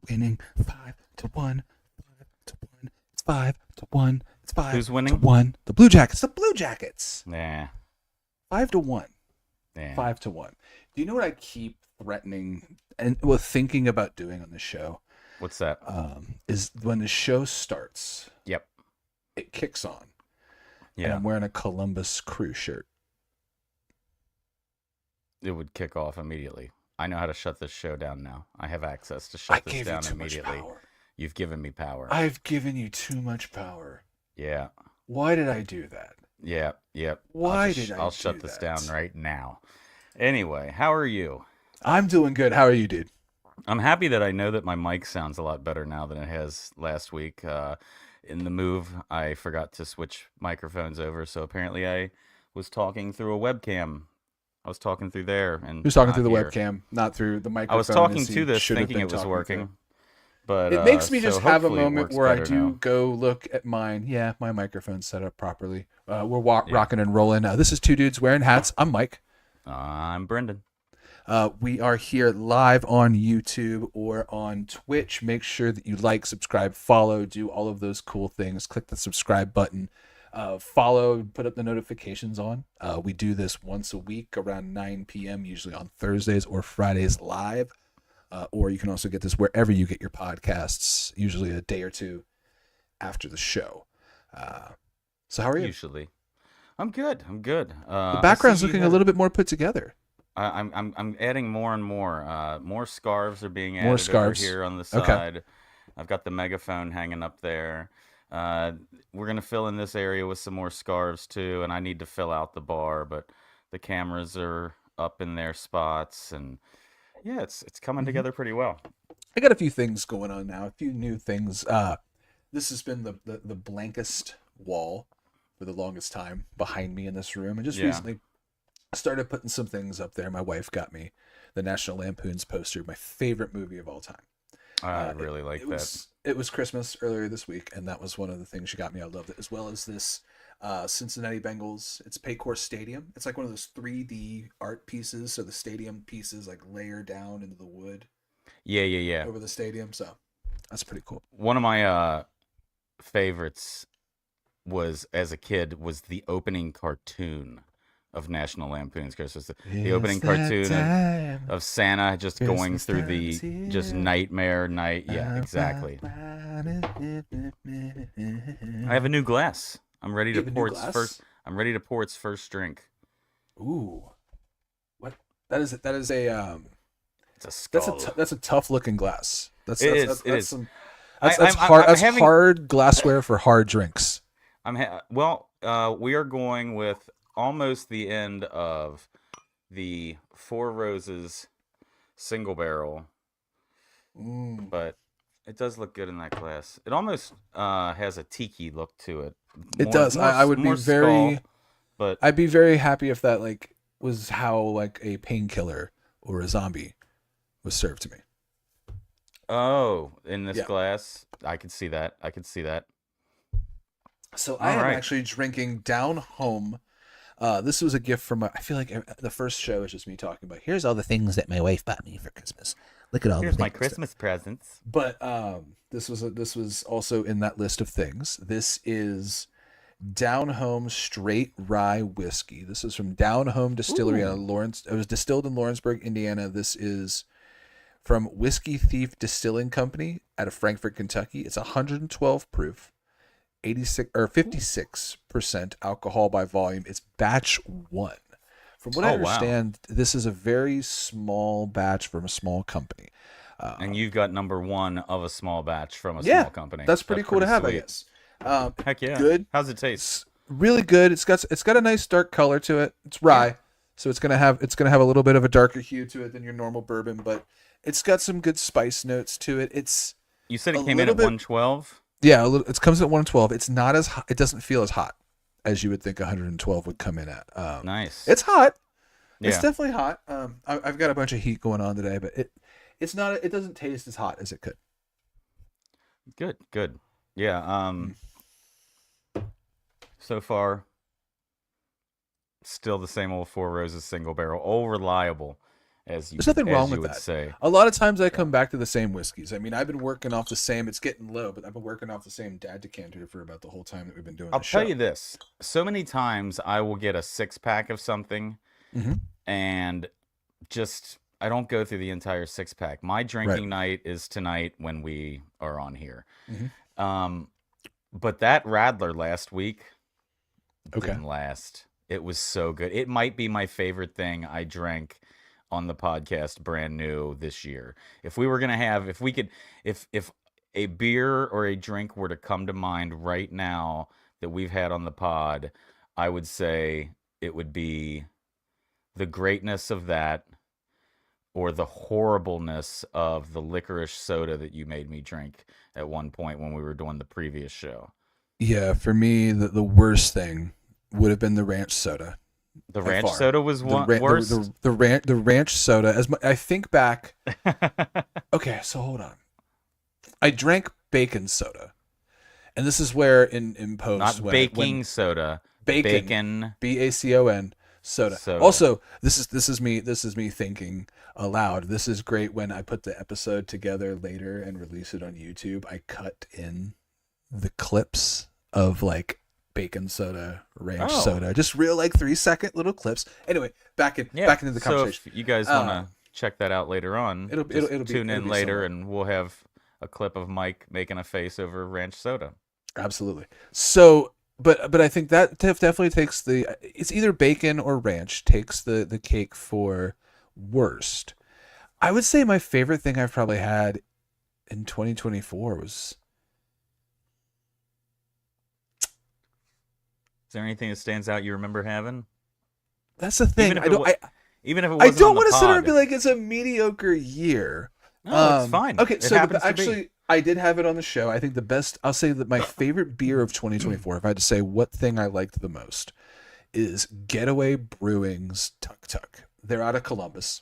winning 5-1. 5-1. It's 5-1. It's 5 Who's winning? to 1. The Blue Jackets. The Blue Jackets. Nah. 5-1. Nah. 5-1. Do you know what I keep threatening and thinking about doing on the show? What's that? Is when the show starts. Yep. It kicks on. Yeah. And I'm wearing a Columbus Crew shirt. It would kick off immediately. I know how to shut this show down now. I have access to shut this down immediately. You've given me power. I've given you too much power. Yeah. Why did I do that? Yeah. Yep. Why did I I'll do shut this that? down right now. Anyway, how are you? I'm doing good. How are you, dude? I'm happy that I know that my mic sounds a lot better now than it has last week. In the move, I forgot to switch microphones over, so apparently I was talking through a webcam. I was talking through there, and Who's talking through the here. webcam, not through the microphone? I was talking to this, thinking it was working, but it makes me just have a hopefully it moment works where I better do now. go look at mine. Yeah, my microphone's set up properly. We're rocking and rolling. This is Two Dudes Wearing Hats. I'm Mike. I'm Brendan. We are here live on YouTube or on Twitch. Make sure that you like, subscribe, follow, do all of those cool things. Click the subscribe button. Follow, put up the notifications on. We do this once a week around 9 p.m., usually on Thursdays or Fridays live. Or you can also get this wherever you get your podcasts, usually a day or two after the show. So how are you? Usually, I'm good. The background's looking a little bit more put together. I'm adding more and more. More scarves are being added More scarves. over here on the Okay. side. I've got the megaphone hanging up there. We're gonna fill in this area with some more scarves too, and I need to fill out the bar, but the cameras are up in their spots, and yeah, it's coming together pretty well. I got a few things going on now, a few new things. This has been the blankest wall for the longest time behind me in this room, and just Yeah. recently started putting some things up there. My wife got me the National Lampoon's poster, my favorite movie of all time. I really like that. It was Christmas earlier this week, and that was one of the things she got me. I loved it, as well as this Cincinnati Bengals. It's Paycor Stadium. It's like one of those 3D art pieces, so the stadium pieces like layer down into the wood Yeah. over the stadium. So that's pretty cool. One of my favorites was as a kid was the opening cartoon of National Lampoon's Christmas. The opening cartoon of Santa just going through the just nightmare night. Yeah, exactly. I have a new glass. I'm ready to pour its first. I'm ready to pour its first drink. Ooh, what? That is a It's a skull. That's a tough looking glass. That's hard glassware for hard drinks. We are going with almost the end of the Four Roses single barrel, but it does look good in that glass. It almost has a tiki look to it. It does. I would be very, but I'd be very happy if that like was how like a painkiller or a zombie was served to me. Oh, in this glass, I could see that. So I am actually drinking Down Home. This was a gift from I feel like the first show is just me talking about here's all the things that my wife bought me for Christmas. Look at all Here's the my Christmas presents. But this was also in that list of things. This is Down Home Straight Rye Whiskey. This is from Down Home Distillery out of Lawrence. It was distilled in Lawrenceburg, Indiana. This is from Whiskey Thief Distilling Company out of Frankfort, Kentucky. It's 112 proof. 56% alcohol by volume. It's batch 1. From what I understand, this is a very small batch from a small company. And you've got number 1 of a small batch from a small company. That's pretty cool to have, sweet. I guess. Heck yeah. Good. How's it taste? It's really good. It's got a nice dark color to it. It's rye, so it's gonna have a little bit of a darker hue to it than your normal bourbon, but it's got some good spice notes to it. You said it came in at 112? Yeah, it comes at 112. It's not as hot. It doesn't feel as hot as you would think 112 would come in at. Nice. It's hot. Yeah. It's definitely hot. I've got a bunch of heat going on today, but it's not. It doesn't taste as hot as it could. Good. Yeah. So far, still the same old Four Roses single barrel, all reliable. as There's nothing wrong with would that. say. A lot of times I come back to the same whiskeys. I mean, I've been working off the same. It's getting low, but I've been working off the same dad decanter for about the whole time that we've been doing. I'll the tell show. you this: so many times I will get a 6-pack of something, Mm-hmm. and just I don't go through the entire 6-pack. My drinking night is tonight when we are on here. Mm-hmm. But that Radler last week Okay. didn't last. It was so good. It might be my favorite thing I drank on the podcast brand new this year. If we were going to have, if we could, if a beer or a drink were to come to mind right now that we've had on the pod, I would say it would be the greatness of that or the horribleness of the licorice soda that you made me drink at one point when we were doing the previous show. Yeah, for me, the worst thing would have been the ranch soda. The by ranch far. soda was worse. The ranch soda. I think back. Okay, so hold on. I drank bacon soda, and this is where in post Not baking soda. bacon BACON soda. Also, this is me thinking aloud. This is great when I put the episode together later and release it on YouTube. I cut in the clips of like bacon soda, ranch soda, just real like 3-second little clips. Anyway, back into the conversation. So if you guys want to check that out later on, it'll tune in later, somewhere. And we'll have a clip of Mike making a face over ranch soda. Absolutely. So, but I think that definitely takes it's either bacon or ranch takes the cake for worst. I would say my favorite thing I've probably had in 2024 was. Is there anything that stands out you remember having? That's the thing. Even if I don't. Even if it I wasn't don't on the want to sit there pod. and be like it's a mediocre year. No, it's fine. Okay, It so happens to actually, be. I did have it on the show. I think the best. I'll say that my favorite beer of 2024, if I had to say what thing I liked the most, is Getaway Brewing's Tuk Tuk. They're out of Columbus.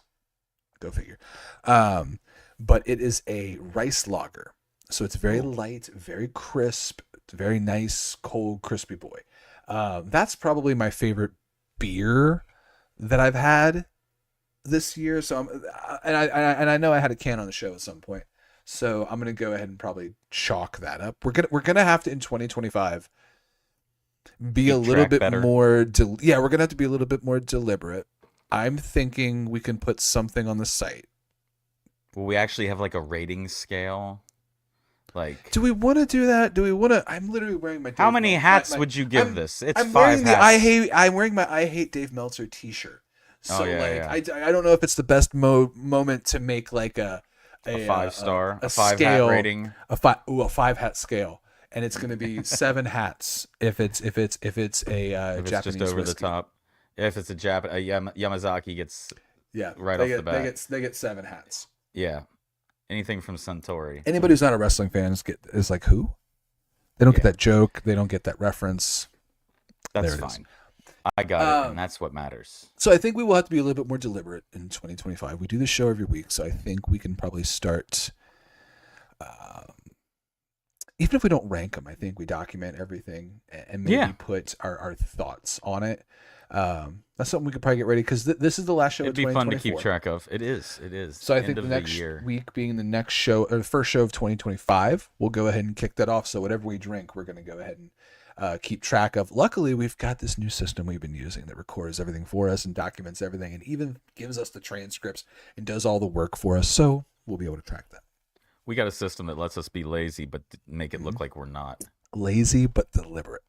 Go figure. But it is a rice lager, so it's very light, very crisp, very nice, cold, crispy boy. That's probably my favorite beer that I've had this year. So I know I had a can on the show at some point. So I'm gonna go ahead and probably chalk that up. We're gonna have to in 2025 be a little bit better. more. We're gonna have to be a little bit more deliberate. I'm thinking we can put something on the site. Will we actually have like a rating scale? Like, do we want to do that? Do we want to? I'm literally wearing my. how many hats would you give this? It's I'm 5 wearing hats. I'm wearing my I Hate Dave Meltzer T-shirt. So yeah. I don't know if it's the best moment to make like a 5-star, a 5-hat rating, a 5-hat scale, and it's going to be 7 hats if it's a if it's Japanese just over whiskey. the top. If it's a Yamazaki gets right off the bat. They get 7 hats. Yeah, anything from Suntory. Anybody who's not a wrestling fan is like who? They don't get that joke. They don't get that reference. That's there it fine. is. I got it, and that's what matters. So I think we will have to be a little bit more deliberate in 2025. We do the show every week, so I think we can probably start. Even if we don't rank them, I think we document everything and maybe put our thoughts on it. That's something we could probably get ready because this is the last show It'd of be 2024. fun to keep track of. It is. So I think the next week being the next show or the first show of 2025, we'll go ahead and kick that off. So whatever we drink, we're going to go ahead and keep track of. Luckily, we've got this new system we've been using that records everything for us and documents everything and even gives us the transcripts and does all the work for us. So we'll be able to track that. We got a system that lets us be lazy but make it look like we're not. Lazy but deliberate.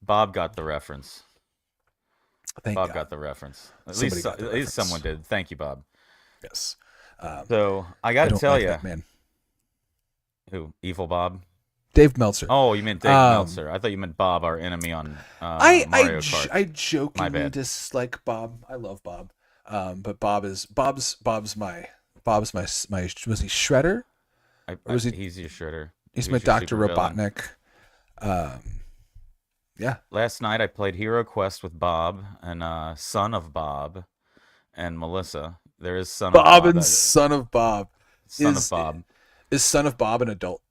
Bob got the reference. Thank Bob God. got the reference. At Somebody least got the at reference. least someone did. Thank you, Bob. Yes. So I got to don't tell like you, that man. who Evil Bob? Dave Meltzer. Oh, you meant Dave Meltzer. I thought you meant Bob, our enemy on Mario Kart. I My jokingly bad. dislike Bob. I love Bob. But Bob's my was he Shredder? was he- He's your shredder. He's He my was your Dr. supervillain. Robotnik. Yeah. Last night I played Hero Quest with Bob and son of Bob and Melissa. There is son of Bob Bob. and Son of Bob. Son of Bob. Is Son of Bob an adult?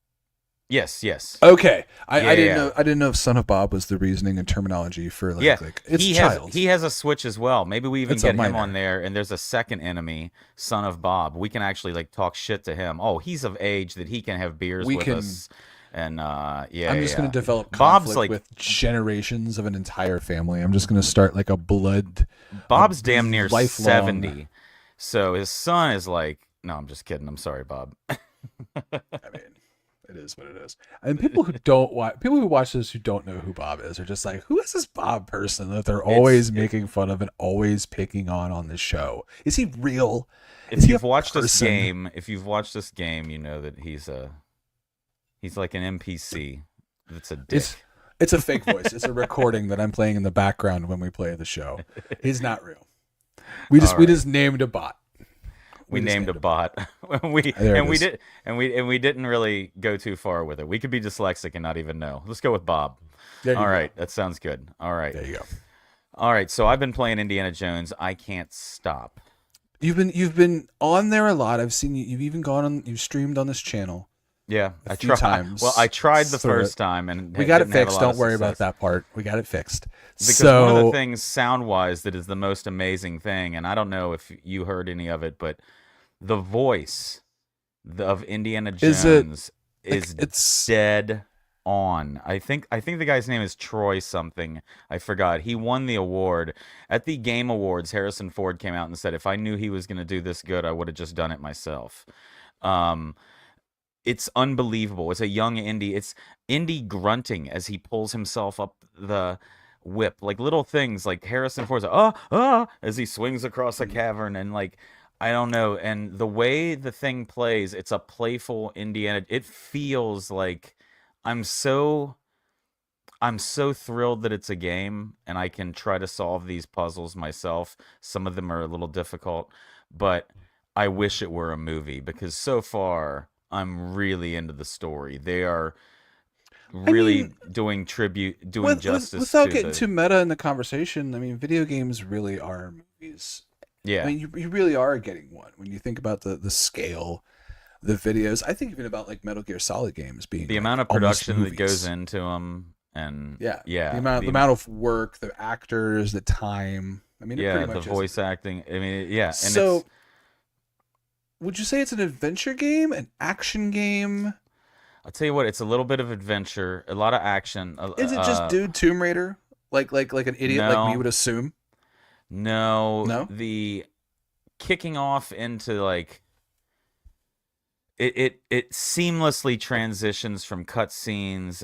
Yes, yes. Okay, Yeah, I yeah, didn't yeah. know. I didn't know if Son of Bob was the reasoning and terminology for Yeah, like it's child. he has a Switch as well. Maybe we even It's a get him on minor. there, and there's a second enemy, Son of Bob. We can actually like talk shit to him. Oh, he's of age that he can have beers We with can. us, and yeah, I'm yeah, just going yeah. to develop Bob's conflict like with generations of an entire family. I'm just going to start like a Bob's damn near lifelong. 70, so his son is like. No, I'm just kidding. I'm sorry, Bob. I mean, it is what it is. And people who don't watch, people who watch this who don't know who Bob is are just like, who is this Bob person that they're It's always making fun of and always picking on this show? Is he real? Is if he a you've watched this person? game, you know that he's like an NPC. That's a It's dick. it's a fake voice. It's a recording that I'm playing in the background when we play the show. He's not real. We just All we right. just named a bot. We We just named a named a bot. bot. we There it and we is. did and we didn't really go too far with it. We could be dyslexic and not even know. Let's go with Bob. There you All go. right, that sounds good. All right. There you go. All right, so I've been playing Indiana Jones. I can't stop. You've been on there a lot. I've seen you. You've even gone on. You've streamed on this channel Yeah, a I few try. Well, I times tried the through it. first time and We got it didn't have a fixed. lot of Don't worry about success. that part. We got it fixed. Because one of the So things sound-wise that is the most amazing thing, and I don't know if you heard any of it, but the voice of Indiana is it Jones like is it's dead on. I think the guy's name is Troy something. I forgot. He won the award at the Game Awards. Harrison Ford came out and said, "If I knew he was going to do this good, I would have just done it myself." Um, it's unbelievable. It's a young Indy. It's Indy grunting as he pulls himself up the whip, like little things like Harrison Ford's like, as he swings across a cavern and like I don't know. And the way the thing plays, it's a playful Indiana. It feels like I'm so I'm so thrilled that it's a game and I can try to solve these puzzles myself. Some of them are a little difficult, but I wish it were a movie because so far I'm really into the story. They are I mean, really doing justice without to getting the too meta in the conversation, I mean, video games really are movies. I yeah, mean, you really are getting one when you think about the scale, the videos. I think even about like Metal Gear Solid games being the amount like of almost production that goes movies. into them and Yeah, the yeah, amount the amount of work, the actors, the time. I mean, it pretty the much is. voice acting. I mean, yeah, and it's So, would you say it's an adventure game, an action game? I'll tell you what, it's a little bit of adventure, a lot of action. Is it just dude Tomb Raider? Like an idiot like me No, would assume? no, No. the kicking off into like it seamlessly transitions from cutscenes.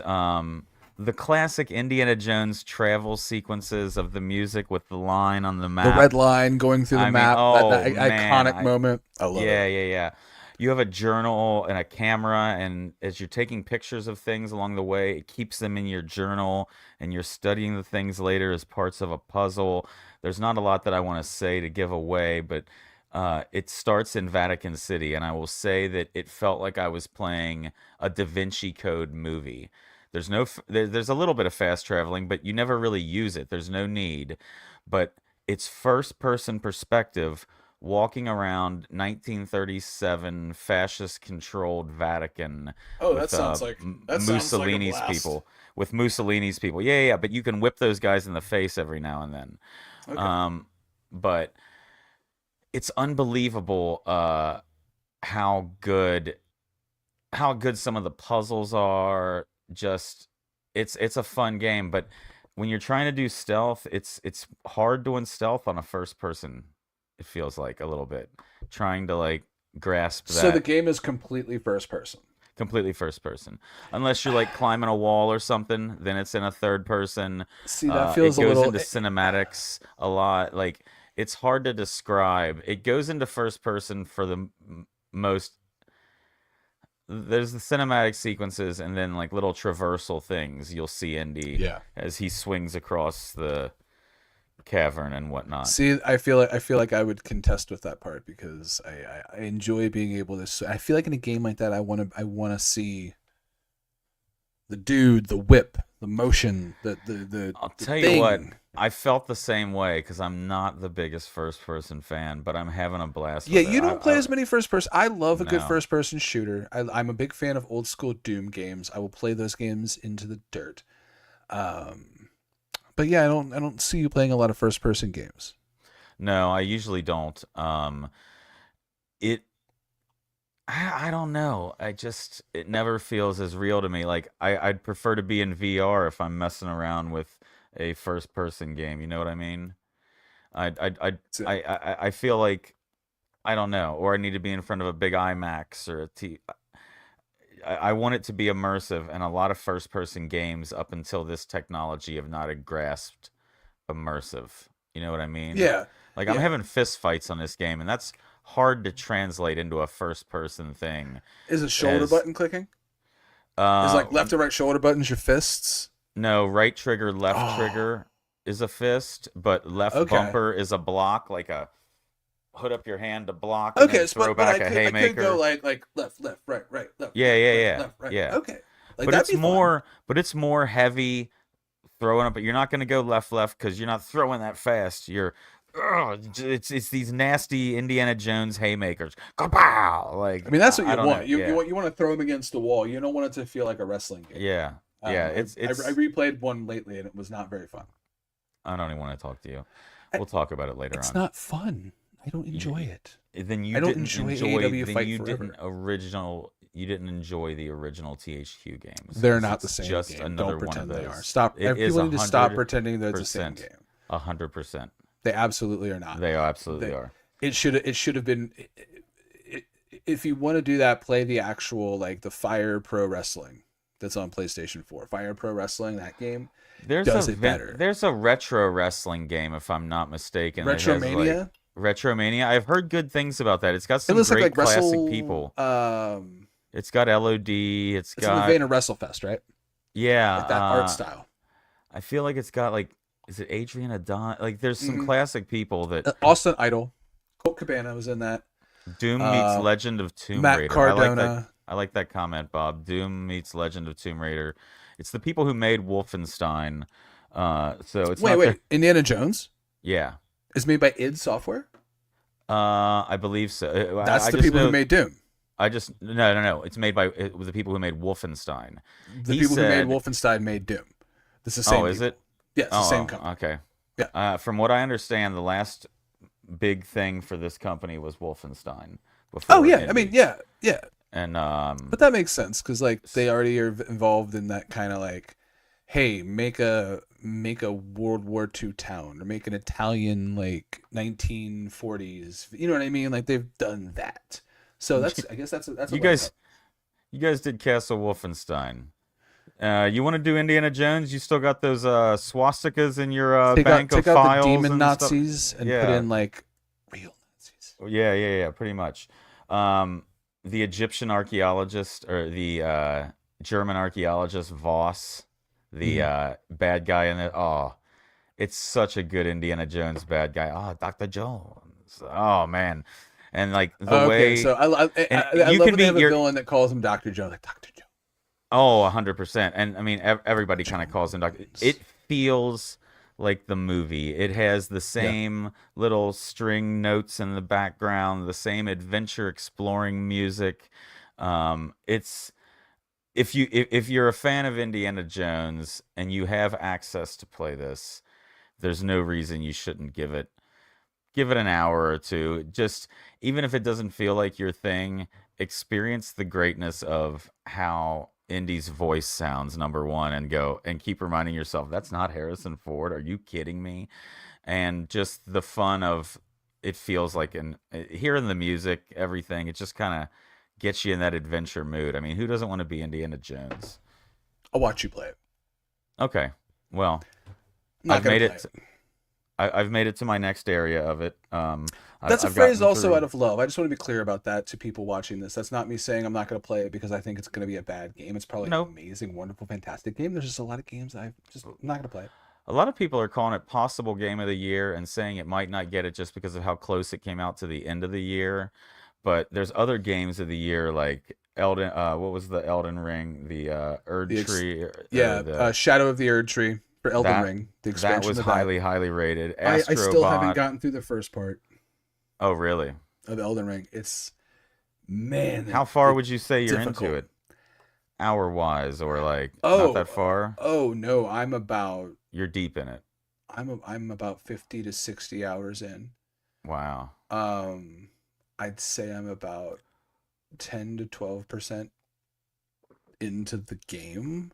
The classic Indiana Jones travel sequences of the music with the line on the The map. red line going through the I mean, map, that oh man, iconic moment. I love it. yeah, yeah, yeah. You have a journal and a camera, and as you're taking pictures of things along the way, it keeps them in your journal, and you're studying the things later as parts of a puzzle. There's not a lot that I want to say to give away, but it starts in Vatican City, and I will say that it felt like I was playing a Da Vinci Code movie. There's a little bit of fast traveling, but you never really use it. There's no need. But it's first person perspective walking around 1937 fascist controlled Vatican Oh, with that sounds like a Mussolini's blast. people. With Mussolini's people. Yeah, yeah, yeah, but you can whip those guys in the face every now and then. Okay. Um, but it's unbelievable how good how good some of the puzzles are. Just it's a fun game, but when you're trying to do stealth, it's hard doing stealth on a first person. It feels like a little bit trying to like grasp So the that game is completely first person. completely first person. Unless you're like climbing a wall or something, then it's in a third person. See, that It feels a goes little. into cinematics a lot. Like it's hard to describe. It goes into first person for the most. There's the cinematic sequences and then like little traversal things you'll see Indy Yeah. as he swings across the cavern and whatnot. See, I feel like I would contest with that part because I enjoy being able to. I feel like in a game like that, I want to see the dude, the whip, the motion, I'll the tell you what, thing. I felt the same way because I'm not the biggest first person fan, but I'm having a blast Yeah, with it. you don't play as many first person. I love a good No. first person shooter. I'm a big fan of old school Doom games. I will play those games into the dirt. Um, but yeah, I don't see you playing a lot of first person games. No, I usually don't. It I don't know. It never feels as real to me. Like I'd prefer to be in VR if I'm messing around with a first person game. You know what I mean? So, I feel like I don't know, or I need to be in front of a big IMAX or a T. I want it to be immersive, and a lot of first person games up until this technology have not grasped immersive. You know what I mean? yeah, Like I'm yeah. having fist fights on this game, and that's hard to translate into a first person thing. Is it shoulder As button clicking? Is uh like left or right shoulder buttons your fists? no, right trigger, left Oh, trigger is a fist, but left okay. bumper is a block, like a put up your hand to block and then Okay, throw but back a I could go haymaker. like left, left, right, right, left, Yeah, right, yeah, right, yeah, left, right. yeah. Okay. Like But that'd it's be fun. more heavy throwing up. But you're not going to go left left because you're not throwing that fast. You're it's these nasty Indiana Jones haymakers. Kapow! I Like mean, that's what I you don't know. want. You Yeah, you want to throw them against the wall. You don't want it to feel like a wrestling game. yeah, yeah. I replayed one lately and it was not very fun. I don't even want to talk to you. I, We'll talk about it later it's on. not fun. I don't enjoy You, it. then you I don't didn't enjoy enjoy. AEW Then Fight you didn't Forever. original. You didn't enjoy the original THQ games They're because not the it's same just game. another Don't one of pretend they are. those. Stop. It is People need to stop 100%. pretending they're the same game. 100%. They absolutely are not. They absolutely They, are. it should have been. If you want to do that, play the actual like the Fire Pro Wrestling that's on PlayStation 4. Fire Pro Wrestling, that game does it better. There's a retro wrestling game if I'm not mistaken. It has like Retromania. Retromania. I've heard good things about that. It's got It some looks great like classic Wrestle. people. It's got LOD. It's It's in the got vein of WrestleFest, right? yeah. Like that art style. I feel like it's got like is it Adrian Adon? Like there's some Hmm. classic people that Austin Idol, Colt Cabana was in that. Doom meets Uh, Legend of Tomb Matt Raider. Cardona. I like that comment, Bob. Doom meets Legend of Tomb Raider. It's the people who made Wolfenstein. So it's Wait, not the wait. Indiana Jones yeah. is made by id Software. I believe so. That's I the just people who know. made Doom. I just no. It's made by the people who made Wolfenstein. The He people who made said, Wolfenstein made Doom. This is the "Oh, same is people. it? Yeah, it's the same company. Okay." Yeah. From what I understand, the last big thing for this company was Wolfenstein Oh before yeah, I mean Indy, yeah, yeah. and But that makes sense because like they already are involved in that kind of like, hey, make a World War II town or make an Italian like 1940s. You know what I mean? Like they've done that. So that's I guess that's a you leg guys up. you guys did Castle Wolfenstein. You want to do Indiana Jones? You still got those swastikas in your bank of Take out the files demon and stuff? Nazis and put Yeah, in like real Nazis. yeah, pretty much. The Egyptian archaeologist or the German archaeologist Voss, the Mhm. bad guy in it. Oh, it's such a good Indiana Jones bad guy. Oh, Dr. Jones. Oh man, and like the Okay, way so and I you love can when be they have a your villain that calls him Dr. Jones, like Dr. oh 100%. And I mean everybody kind of calls him Dr. Jones. It feels like the movie. It has the Yeah. same little string notes in the background, the same adventure exploring music. It's if you're a fan of Indiana Jones and you have access to play this, there's no reason you shouldn't give it an hour or two. Just even if it doesn't feel like your thing, experience the greatness of how Indy's voice sounds, number one, and go and keep reminding yourself that's not Harrison Ford. Are you kidding me? And just the fun of it feels like hearing the music, everything, it just kind of gets you in that adventure mood. I mean, who doesn't want to be Indiana Jones? I'll watch you play it. Okay, well, I'm not I've gonna made play it. it. I've made it to my next area of it. That's a I've phrase gotten also out through. of love. I just want to be clear about that to people watching this. That's not me saying I'm not going to play it because I think it's going to be a bad game. It's probably an No, amazing, wonderful, fantastic game. There's just a lot of games I'm not going to play it. a lot of people are calling it possible game of the year and saying it might not get it just because of how close it came out to the end of the year. but there's other games of the year like Elden. What was the Elden Ring? The Erd The ex- Tree or yeah, the Shadow of the Erd Tree for Elden that Ring, the that expansion was of that. highly rated. I still haven't Astrobot. gotten through the first part Oh, really? of Elden Ring. It's man, How far would you say you're into difficult. it, hour wise, or like not Oh, that far? oh no, You're deep in it. I'm about 50 to 60 hours in. Wow. Um, I'd say I'm about 10 to 12% into the game.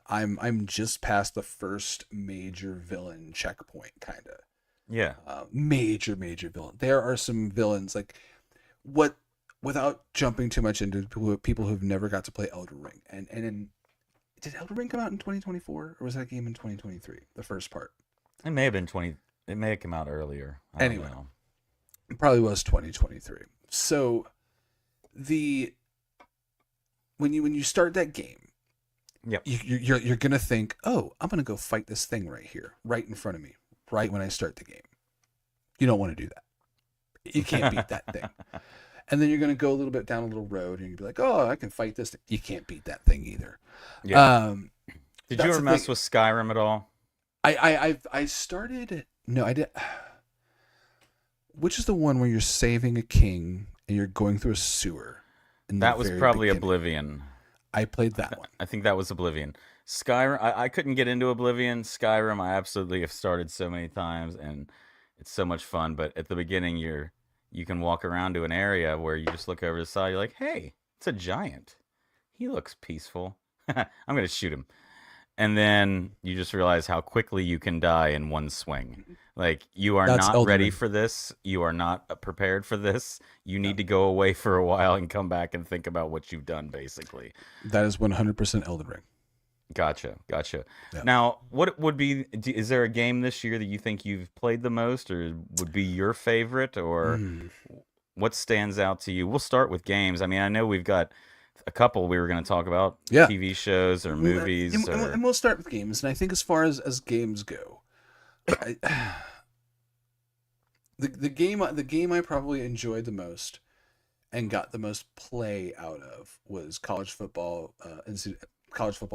I'm just past the first major villain checkpoint, kind of. Yeah. Major villain. There are some villains like what without jumping too much into people who've never got to play Elden Ring. Did Elden Ring come out in 2024 or was that game in 2023? The first part. It may have been 20. It may have come out earlier. I don't Anyway, know. it probably was 2023. So the when you start that game, Yep. you're gonna think, oh, I'm gonna go fight this thing right here, right in front of me, right when I start the game. You don't want to do that. You can't beat that thing. And then you're gonna go a little bit down a little road, and you'll be like, oh, I can fight this thing. You can't beat that thing either. Yeah. Did you That's ever the mess thing. with Skyrim at all? I started. No, I did. Which is the one where you're saving a king and you're going through a sewer in the That was very probably beginning? Oblivion. I played that one. I think that was Oblivion. Skyrim, I couldn't get into Oblivion. Skyrim, I absolutely have started so many times, and it's so much fun. But at the beginning, you can walk around to an area where you just look over the side. You're like, hey, it's a giant. He looks peaceful. I'm gonna shoot him. And then you just realize how quickly you can die in one swing. Like you are That's not Elden ready Ring. for this. You are not prepared for this. You need to go away for a while and come back and think about what you've done, basically. That is 100% Elden Ring. Gotcha. Yeah. Now, what would be? Is there a game this year that you think you've played the most, or would be your favorite, or Mm. what stands out to you? We'll start with games. I mean, I know we've got a couple we were going to talk about, Yeah. TV shows or movies, or And we'll start with games. And I think as far as games go, I, the game I probably enjoyed the most and got the most play out of was college football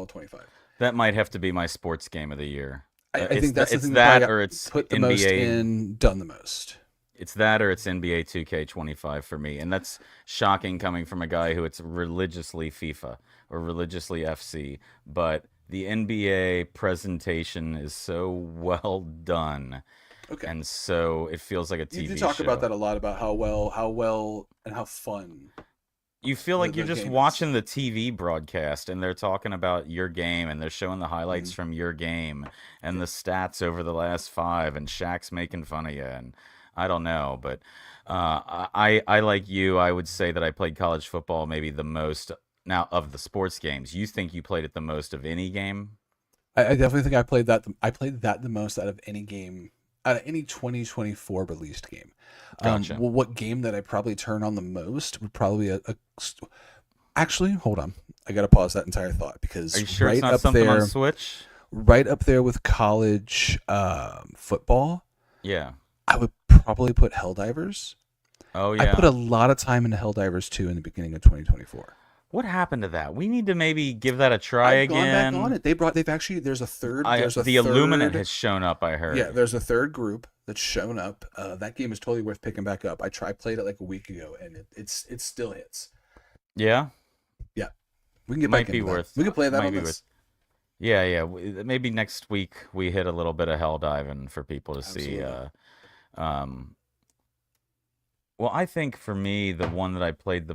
25. that might have to be my sports game of the year. I think that's the It's thing that probably that got or it's put the most NBA. in, done the most. It's that or it's NBA 2K25 for me. And that's shocking coming from a guy who it's religiously FIFA or religiously FC. But the NBA presentation is so well done. Okay. And so it feels like a You TV do talk about show. that a lot about how well and how fun You feel like you're the just game is. watching the TV broadcast and they're talking about your game and they're showing the highlights Mhm. from your game and Yeah. the stats over the last five and Shaq's making fun of you and I don't know, but I like you. I would say that I played college football maybe the most now of the sports games. You think you played it the most of any game? I definitely think I played that. I played that the most out of any game, out of any 2024 released game. Gotcha. Well, what game that I probably turn on the most would probably actually, hold on. I got to pause that entire thought Are because you sure it's not something on Switch? right up there with college football, Yeah. I would probably put Helldivers. Oh I put yeah. a lot of time into Helldivers 2 in the beginning of 2024. What happened to that? We need to maybe give that a try I've gone back on again. it. They've actually there's a The Illuminate third has shown up, I yeah, heard. there's a third group that's shown up. That game is totally worth picking back up. Played it like a week ago, and it still hits. Yeah. Yeah, we can get Might back be into that. worth We can play that might on be this. worth Yeah. Maybe next week we hit a little bit of hell diving for people to see. Absolutely. Um, well, I think for me, the one that I played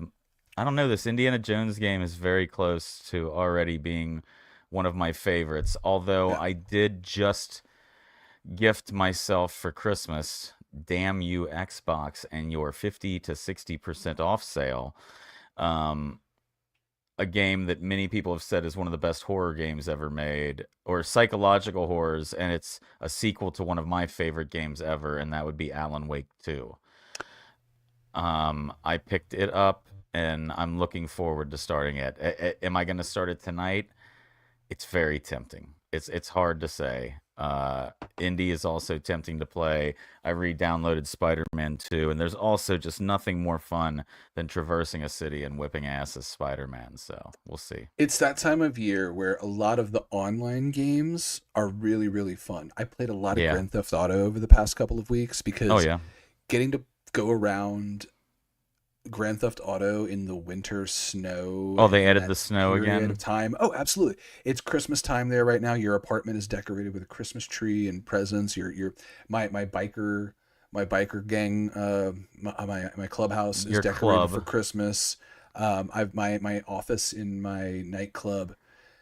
I don't know, this Indiana Jones game is very close to already being one of my favorites. Although Yeah. I did just gift myself for Christmas, damn you Xbox, and your 50 to 60% off sale. Um, a game that many people have said is one of the best horror games ever made, or psychological horrors, and it's a sequel to one of my favorite games ever, and that would be Alan Wake 2. I picked it up, and I'm looking forward to starting it. Am I going to start it tonight? It's very tempting. It's hard to say. Indie is also tempting to play. I re-downloaded Spider-Man 2, and there's also just nothing more fun than traversing a city and whipping ass as Spider-Man. So we'll see. It's that time of year where a lot of the online games are really, really fun. I played a lot of Yeah. Grand Theft Auto over the past couple of weeks Oh because yeah. getting to go around Grand Theft Auto in the winter snow Oh, and they in added that the snow period again. of time. Oh, absolutely. It's Christmas time there right now. Your apartment is decorated with a Christmas tree and presents. Your my biker gang my clubhouse is Your decorated for club. Christmas. I've my office in my nightclub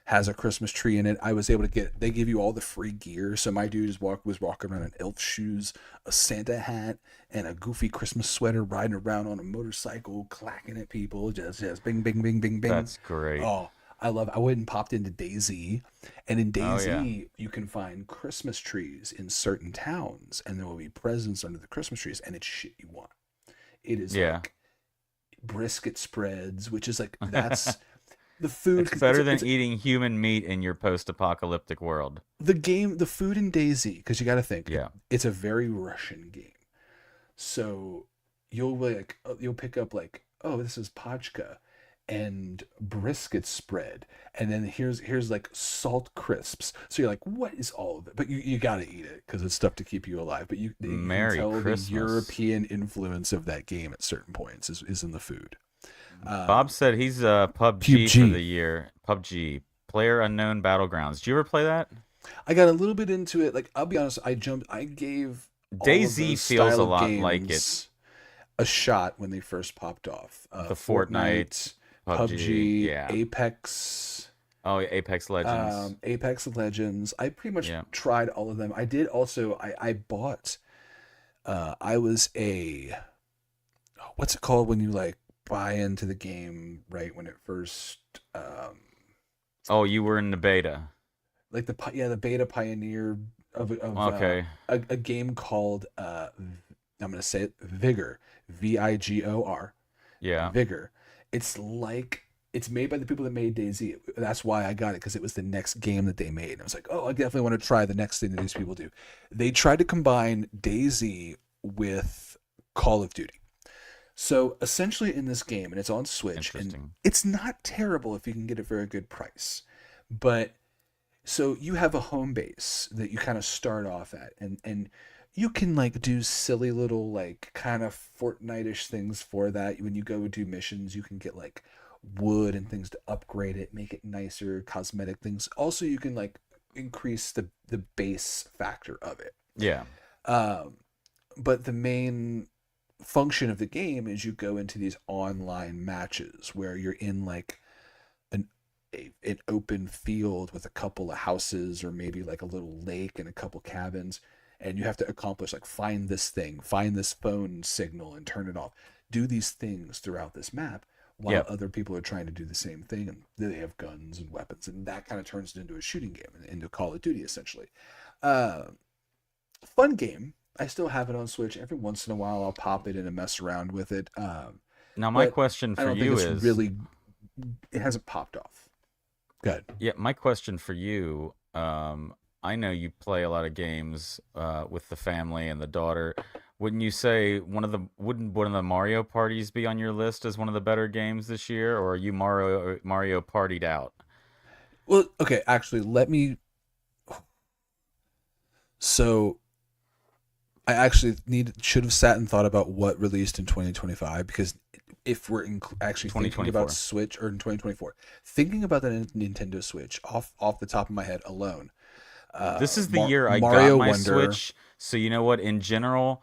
has a Christmas tree in it. I was able to get they give you all the free gear. So my dude was walking around in elf shoes, a Santa hat, and a goofy Christmas sweater, riding around on a motorcycle, clacking at people, just bing bing bing bing bing. That's great. Oh, I love it. I went and popped into DayZ, and in Oh yeah. DayZ you can find Christmas trees in certain towns, and there will be presents under the Christmas trees, and it's shit you want. It is Yeah. like brisket spreads, which is like that's the food. It's 'Cause better than it's eating human meat in your post-apocalyptic world. the food in DayZ, because you got to think Yeah. it's a very Russian game. So you'll pick up like, oh, this is pachka and brisket spread, and then here's like salt crisps. So you're like, what is all of it? But you got to eat it because it's stuff to keep you alive. But you can Merry tell the Christmas. European influence of that game at certain points is in the food. Bob said he's PUBG for PUBG. the year. PUBG, Player Unknown Battlegrounds. Did you ever play that? I got a little bit into it. Like, I'll be honest, I gave all of DayZ those feels style a of lot like it. games a shot when they first popped off. The Fortnite, PUBG, PUBG, yeah. Apex, Oh, yeah, Apex Legends. Apex Legends. I pretty much Yeah. tried all of them. I did also. I bought. I was a. What's it called when you like buy into the game right when it first. Oh, you were in the beta. Like the beta pioneer of Okay. a game called I'm gonna say it, Vigor, Vigor, Yeah. Vigor. It's made by the people that made DayZ. That's why I got it, because it was the next game that they made. And I was like, oh, I definitely want to try the next thing that these people do. They tried to combine DayZ with Call of Duty. So essentially in this game, and it's on Switch, and Interesting. it's not terrible if you can get a very good price. But so you have a home base that you kind of start off at, and you can like do silly little like kind of Fortnite-ish things for that. When you go do missions, you can get like wood and things to upgrade it, make it nicer, cosmetic things. Also, you can like increase the base factor of it. Yeah. But the main function of the game is you go into these online matches where you're in like an open field with a couple of houses, or maybe like a little lake and a couple cabins, and you have to accomplish like find this thing, find this phone signal and turn it off, do these things throughout this map while Yep. other people are trying to do the same thing, and they have guns and weapons, and that kind of turns it into a shooting game, into Call of Duty essentially. uh Fun game. I still have it on Switch. Every once in a while I'll pop it in and mess around with it. Now, my But question I for don't think you it's is really, it hasn't popped off. Good. yeah, my question for you, I know you play a lot of games with the family and the daughter. Wouldn't you say wouldn't one of the Mario parties be on your list as one of the better games this year, or are you Mario partied out? Well, okay, actually, let me. So, I actually should have sat and thought about what released in 2025, because if we're actually thinking 2024. about Switch, or in 2024, thinking about the Nintendo Switch off the top of my head alone, This is the year I Mario got my Wonder. Switch. So you know what? In general,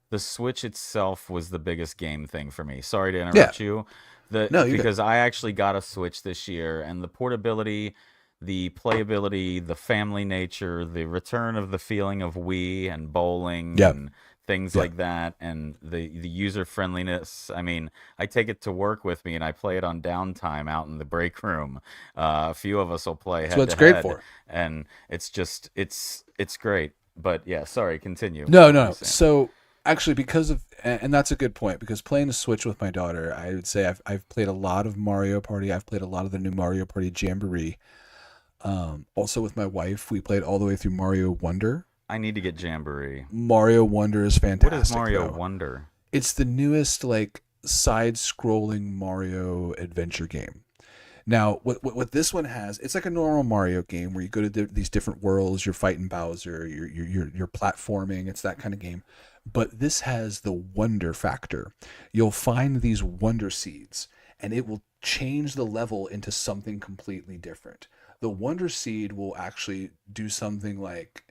the Switch itself was the biggest game thing for me. Sorry to interrupt you. No, you're good. Because I actually got a Switch this year, and the portability, the playability, the family nature, the return of the feeling of Wii and bowling Yeah. and things Yeah. like that, and the user friendliness. I mean, I take it to work with me, and I play it on downtime out in the break room. A few of us will play head That's what it's to great head, for. and it's just it's great. But yeah, sorry, continue. No, What were no. you saying? So actually, because of, and that's a good point, because playing the Switch with my daughter, I would say I've played a lot of Mario Party. I've played a lot of the new Mario Party Jamboree. Also with my wife, we played all the way through Mario Wonder. I need to get Jamboree. Mario Wonder is What is fantastic. Mario though. Wonder? It's the newest like side-scrolling Mario adventure game. Now, what this one has, it's like a normal Mario game where you go to these different worlds, you're fighting Bowser, you're platforming, it's that kind of game. But this has the wonder factor. You'll find these wonder seeds, and it will change the level into something completely different. The wonder seed will actually do something like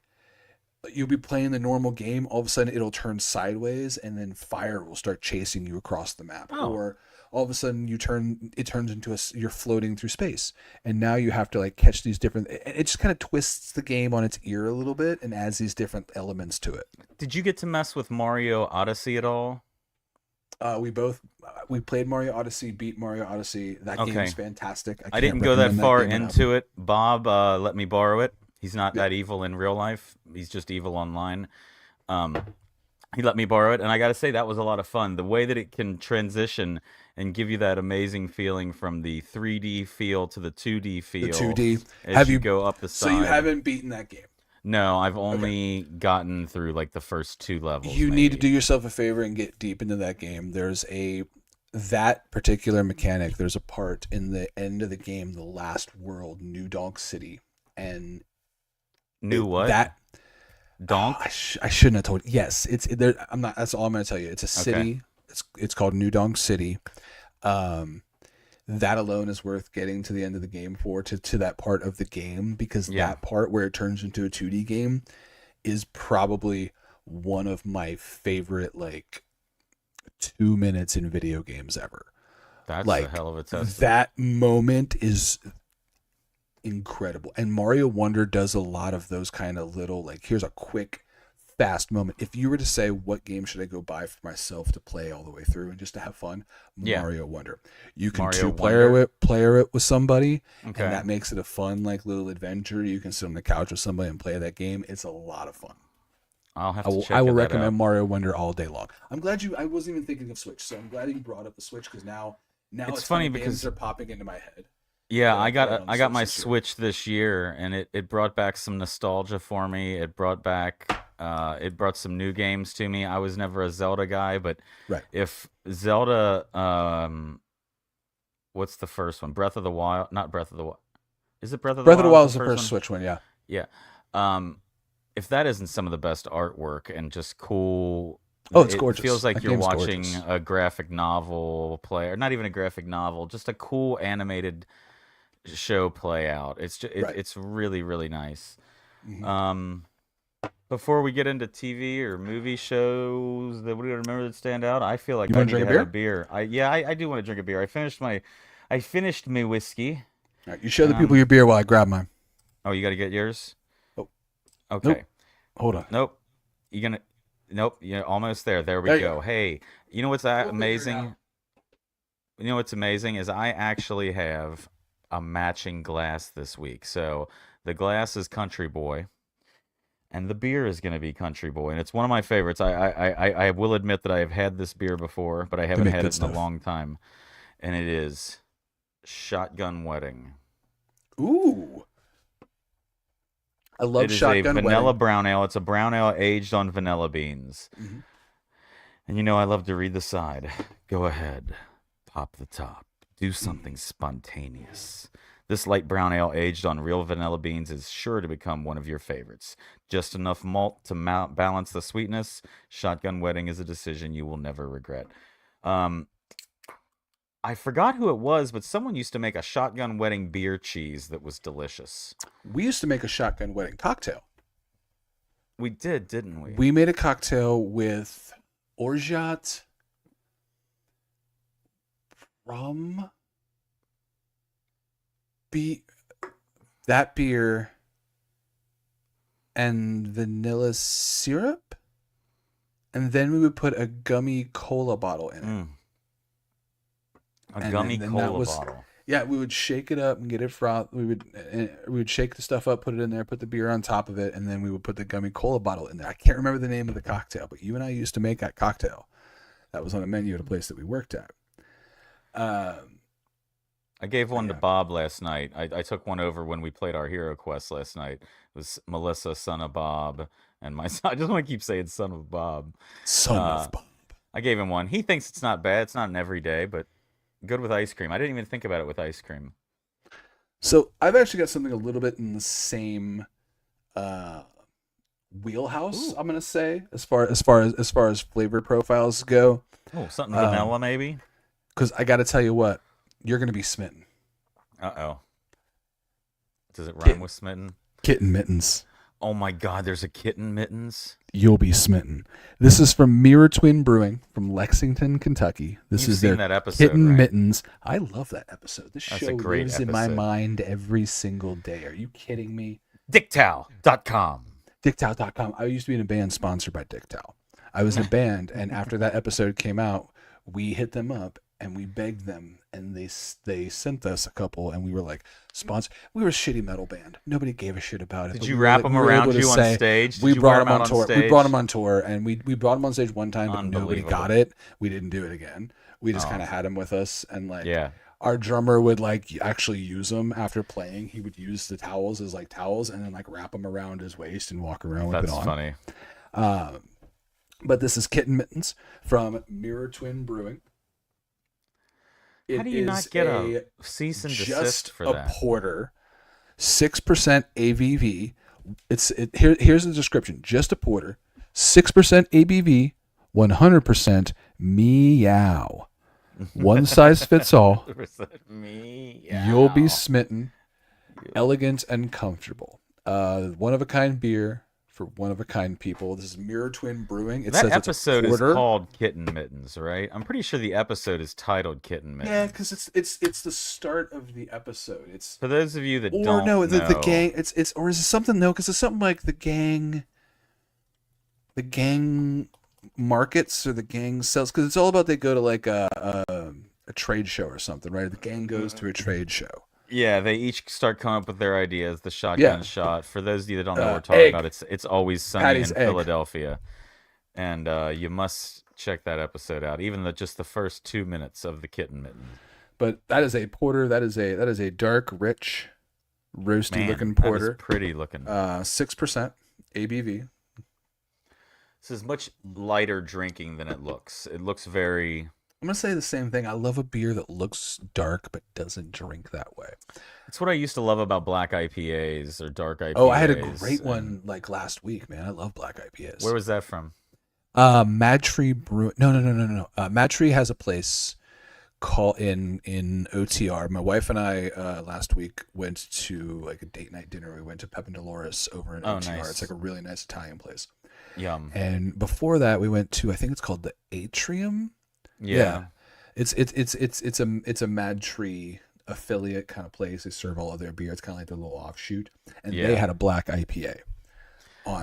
you'll be playing the normal game, all of a sudden it'll turn sideways and then fire will start chasing you across the map. Oh. Or all of a sudden it turns into you're floating through space, and now you have to like catch these different, it just kind of twists the game on its ear a little bit and adds these different elements to it. Did you get to mess with Mario Odyssey at all? We played Mario Odyssey, beat Mario Odyssey. That game is fantastic. I didn't go that far into it. Bob let me borrow it. He's not that evil in real life. He's just evil online. He let me borrow it, and I got to say that was a lot of fun. The way that it can transition and give you that amazing feeling from the 3D feel to the 2D feel. The 2D. As you go up the side. So you haven't beaten that game? No, I've only gotten through like the first 2 levels. You need to do yourself a favor and get deep into that game. That particular mechanic, there's a part in the end of the game, the last world, New Donk City, and what? That Donk? I shouldn't have told you. Yes, it's there. I'm not. That's all I'm going to tell you. It's a city. Okay. It's called New Donk City. That alone is worth getting to the end of the game to that part of the game, because that part where it turns into a 2D game is probably one of my favorite 2 minutes in video games ever. That's a hell of a test. That moment is incredible, and Mario Wonder does a lot of those kind of little here's a quick fast moment. If you were to say what game should I go buy for myself to play all the way through and just to have fun, Mario Wonder. You can player it with somebody, and that makes it a fun little adventure. You can sit on the couch with somebody and play that game. It's a lot of fun. I will recommend Mario Wonder all day long. I'm glad I wasn't even thinking of Switch, so I'm glad you brought up the Switch, because now it's funny because they're popping into my head. Yeah, I got my Switch this year, and it brought back some nostalgia for me. It brought some new games to me. I was never a Zelda guy, but if Zelda, what's the first one? Breath of the Wild, not Breath of the Wild. Is it Breath of the Wild? Breath of the Wild is the first Switch one, yeah. Yeah. If that isn't some of the best artwork and just cool. Oh, it's gorgeous. It feels like you're watching a graphic novel play, or not even a graphic novel, just a cool animated show play out. It's really, really nice. Mm-hmm. Before we get into TV or movie shows that we remember that stand out, I feel like I need to have a beer. I do want to drink a beer. I finished my whiskey. All right, you show the people your beer while I grab mine. Oh, you got to get yours? Oh. Okay. Nope. Hold on. Nope. Nope. You're almost there. There we go. Hey, you know what's amazing? You know what's amazing is I actually have a matching glass this week. So the glass is Country Boy, and the beer is going to be Country Boy, and it's one of my favorites. I will admit that I have had this beer before, but I haven't had it in a long time, and it is Shotgun Wedding. Ooh. I love Shotgun Wedding. It is a vanilla brown ale. It's a brown ale aged on vanilla beans. Mm-hmm. And I love to read the side. Go ahead. Pop the top. Do something spontaneous. This light brown ale aged on real vanilla beans is sure to become one of your favorites. Just enough malt to balance the sweetness. Shotgun Wedding is a decision you will never regret. I forgot who it was, but someone used to make a Shotgun Wedding beer cheese that was delicious. We used to make a Shotgun Wedding cocktail. We did, didn't we? We made a cocktail with orgeat, rum, that beer, and vanilla syrup, and then we would put a gummy cola bottle in it. A gummy cola bottle. Yeah, we would shake it up and get it frothed. We would shake the stuff up, put it in there, put the beer on top of it, and then we would put the gummy cola bottle in there. I can't remember the name of the cocktail, but you and I used to make that cocktail. That was on a menu at a place that we worked at. I gave one to Yeah. Bob last night. I took one over when we played our Hero Quest last night. It was Melissa, son of Bob, and my son. I just want to keep saying son of Bob. Son Uh, of Bob. I gave him one. He thinks it's not bad. It's not an everyday, but good with ice cream. I didn't even think about it with ice cream. So I've actually got something a little bit in the same uh, wheelhouse. Ooh, I'm gonna say as far as flavor profiles go, oh, something um, vanilla maybe. because I got to tell you what, you're gonna be smitten. Oh, does it rhyme Kit, with smitten? kitten mittens. Oh my God, there's a kitten mittens. You'll be smitten. This is from Mirror Twin Brewing from Lexington, Kentucky. This You've is seen their that episode, kitten right? mittens. I love that episode. This That's show a great lives in my episode. mind every single day. Are you kidding me? Dictal.com. Dictal.com. I used to be in a band sponsored by Dictal. I was in a band, and after that episode came out, we hit them up and we begged them, and they sent us a couple, and we were like, sponsor. We were a shitty metal band. Nobody gave a shit about it. Did but you we wrap were, them we were able around to you on say, stage? we Did you brought wear them them on out on tour. We stage? brought them on tour, and we brought them on stage one time, but nobody Unbelievable. got it. We didn't do it again. We just kind Oh, of had them with us, and like yeah. our drummer would like actually use them after playing. He would use the towels as like towels, and then like wrap them around his waist and walk around with it That's on. funny. But this is Kitten Mittens from Mirror Twin Brewing. How It do you is not get a cease and desist just for a that? porter, 6% ABV. Here's the description: just a porter, 6% ABV, 100% meow. One size fits all. 100% me. You'll be Yeah. smitten. Elegant and comfortable. One of a kind beer for one of a kind people. This is Mirror Twin Brewing. It That says it's a episode is porter. called Kitten Mittens, right? I'm pretty sure the episode is titled Kitten Yeah, because Mittens. it's the start of the episode. It's For those of you that or don't no, the know, gang. It's or is it something? No, because it's something like the gang markets or the gang sells. Because it's all about they go to like a trade show or something, right? The gang goes to a trade show. yeah, they each start coming up with their ideas. The shotgun Yeah, shot. For those of you that don't know what we're talking about, egg. it's always sunny Patty's in egg. Philadelphia, and you must check that episode out. Even just the first 2 minutes of the Kitten Mittens. But that is a porter. That is a dark, rich, roasty Man, looking that is porter. pretty looking. 6% ABV. This is much lighter drinking than it looks. It looks very. I'm gonna say the same thing. I love a beer that looks dark but doesn't drink that way. It's what I used to love about black IPAs or dark Oh, I had a IPAs. great And one like last week, man. I love black IPAs. where was that from? Mad Tree Brew. No. Mad Tree has a place called in OTR. My wife and I last week went to like a date night dinner. We went to Pep and Dolores over in Oh, OTR. It's nice. like a really nice Italian place. Yum. And before that, we went to I think it's called the Atrium. Yeah. It's a Mad Tree affiliate kind of place. They serve all of their beer. It's kind of like their little offshoot, and they Yeah. had a black IPA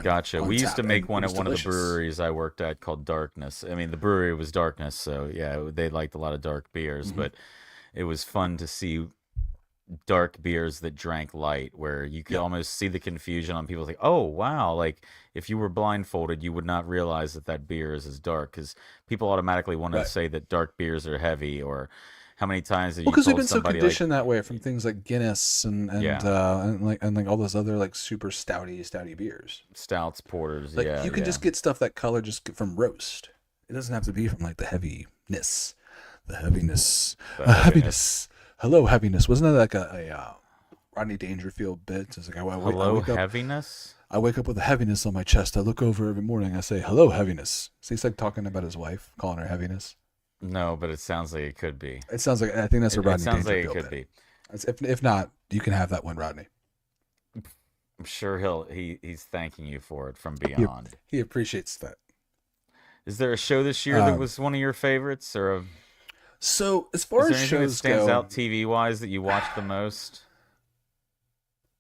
Gotcha. on We used tap, to make and one it at was one of the delicious. breweries I worked at called Darkness. I mean, the brewery was Darkness, so yeah, they liked a lot of dark beers, Hmm. but it was fun to see dark beers that drank light, where you could Yep. almost see the confusion on people like, oh, wow, like if you were blindfolded, you would not realize that that beer is as dark because people automatically want to Right. say that dark beers are heavy, or how many times have Well, you because we've told been so somebody like, conditioned that way from things like Guinness yeah, and like all those other like super stouty beers. stouts, porters, Like yeah, you can yeah, just get stuff that color just from roast. It doesn't have to be from like the heaviness, the heaviness, the heaviness. heaviness. Hello, heaviness. Wasn't that like a Rodney Dangerfield bit? It's like I Hello, wake up. heaviness? I wake up with a heaviness on my chest. I look over every morning. I say, "Hello, heaviness." So he's like talking about his wife, calling her heaviness. No, but it sounds like it could be. It sounds like I think that's a It Rodney sounds like it Dangerfield could bit. be. If not, you can have that one, Rodney. I'm sure he's thanking you for it from He beyond. he appreciates that. Is there a show this year that was one of your favorites, or So as is far there as anything that shows stands go, out TV wise that you watched the most?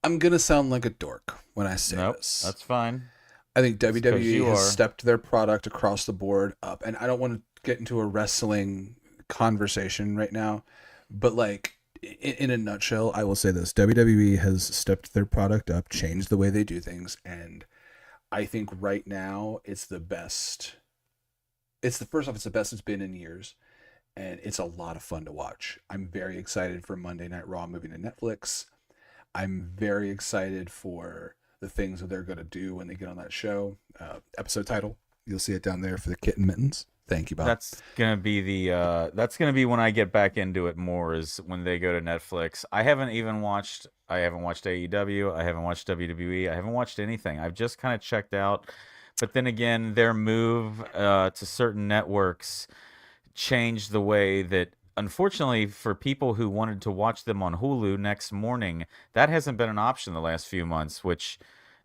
I'm gonna sound like a dork when I say Nope, this. that's fine. I think It's 'cause WWE you has are. stepped their product across the board up, and I don't want to get into a wrestling conversation right now, but like in a nutshell, I will say this: WWE has stepped their product up, changed the way they do things, and I think right now it's the best. It's the first off, it's the best it's been in years, and it's a lot of fun to watch. I'm very excited for Monday Night Raw moving to Netflix. I'm very excited for the things that they're going to do when they get on that show. Episode title, you'll see it down there for the Kitten Mittens. Thank you, Bob. That's gonna be the that's gonna be when I get back into it more, is when they go to Netflix. I haven't watched AEW, I haven't watched WWE, I haven't watched anything. I've just kind of checked out. But then again, their move to certain networks changed the way that, unfortunately, for people who wanted to watch them on Hulu next morning, that hasn't been an option the last few months, which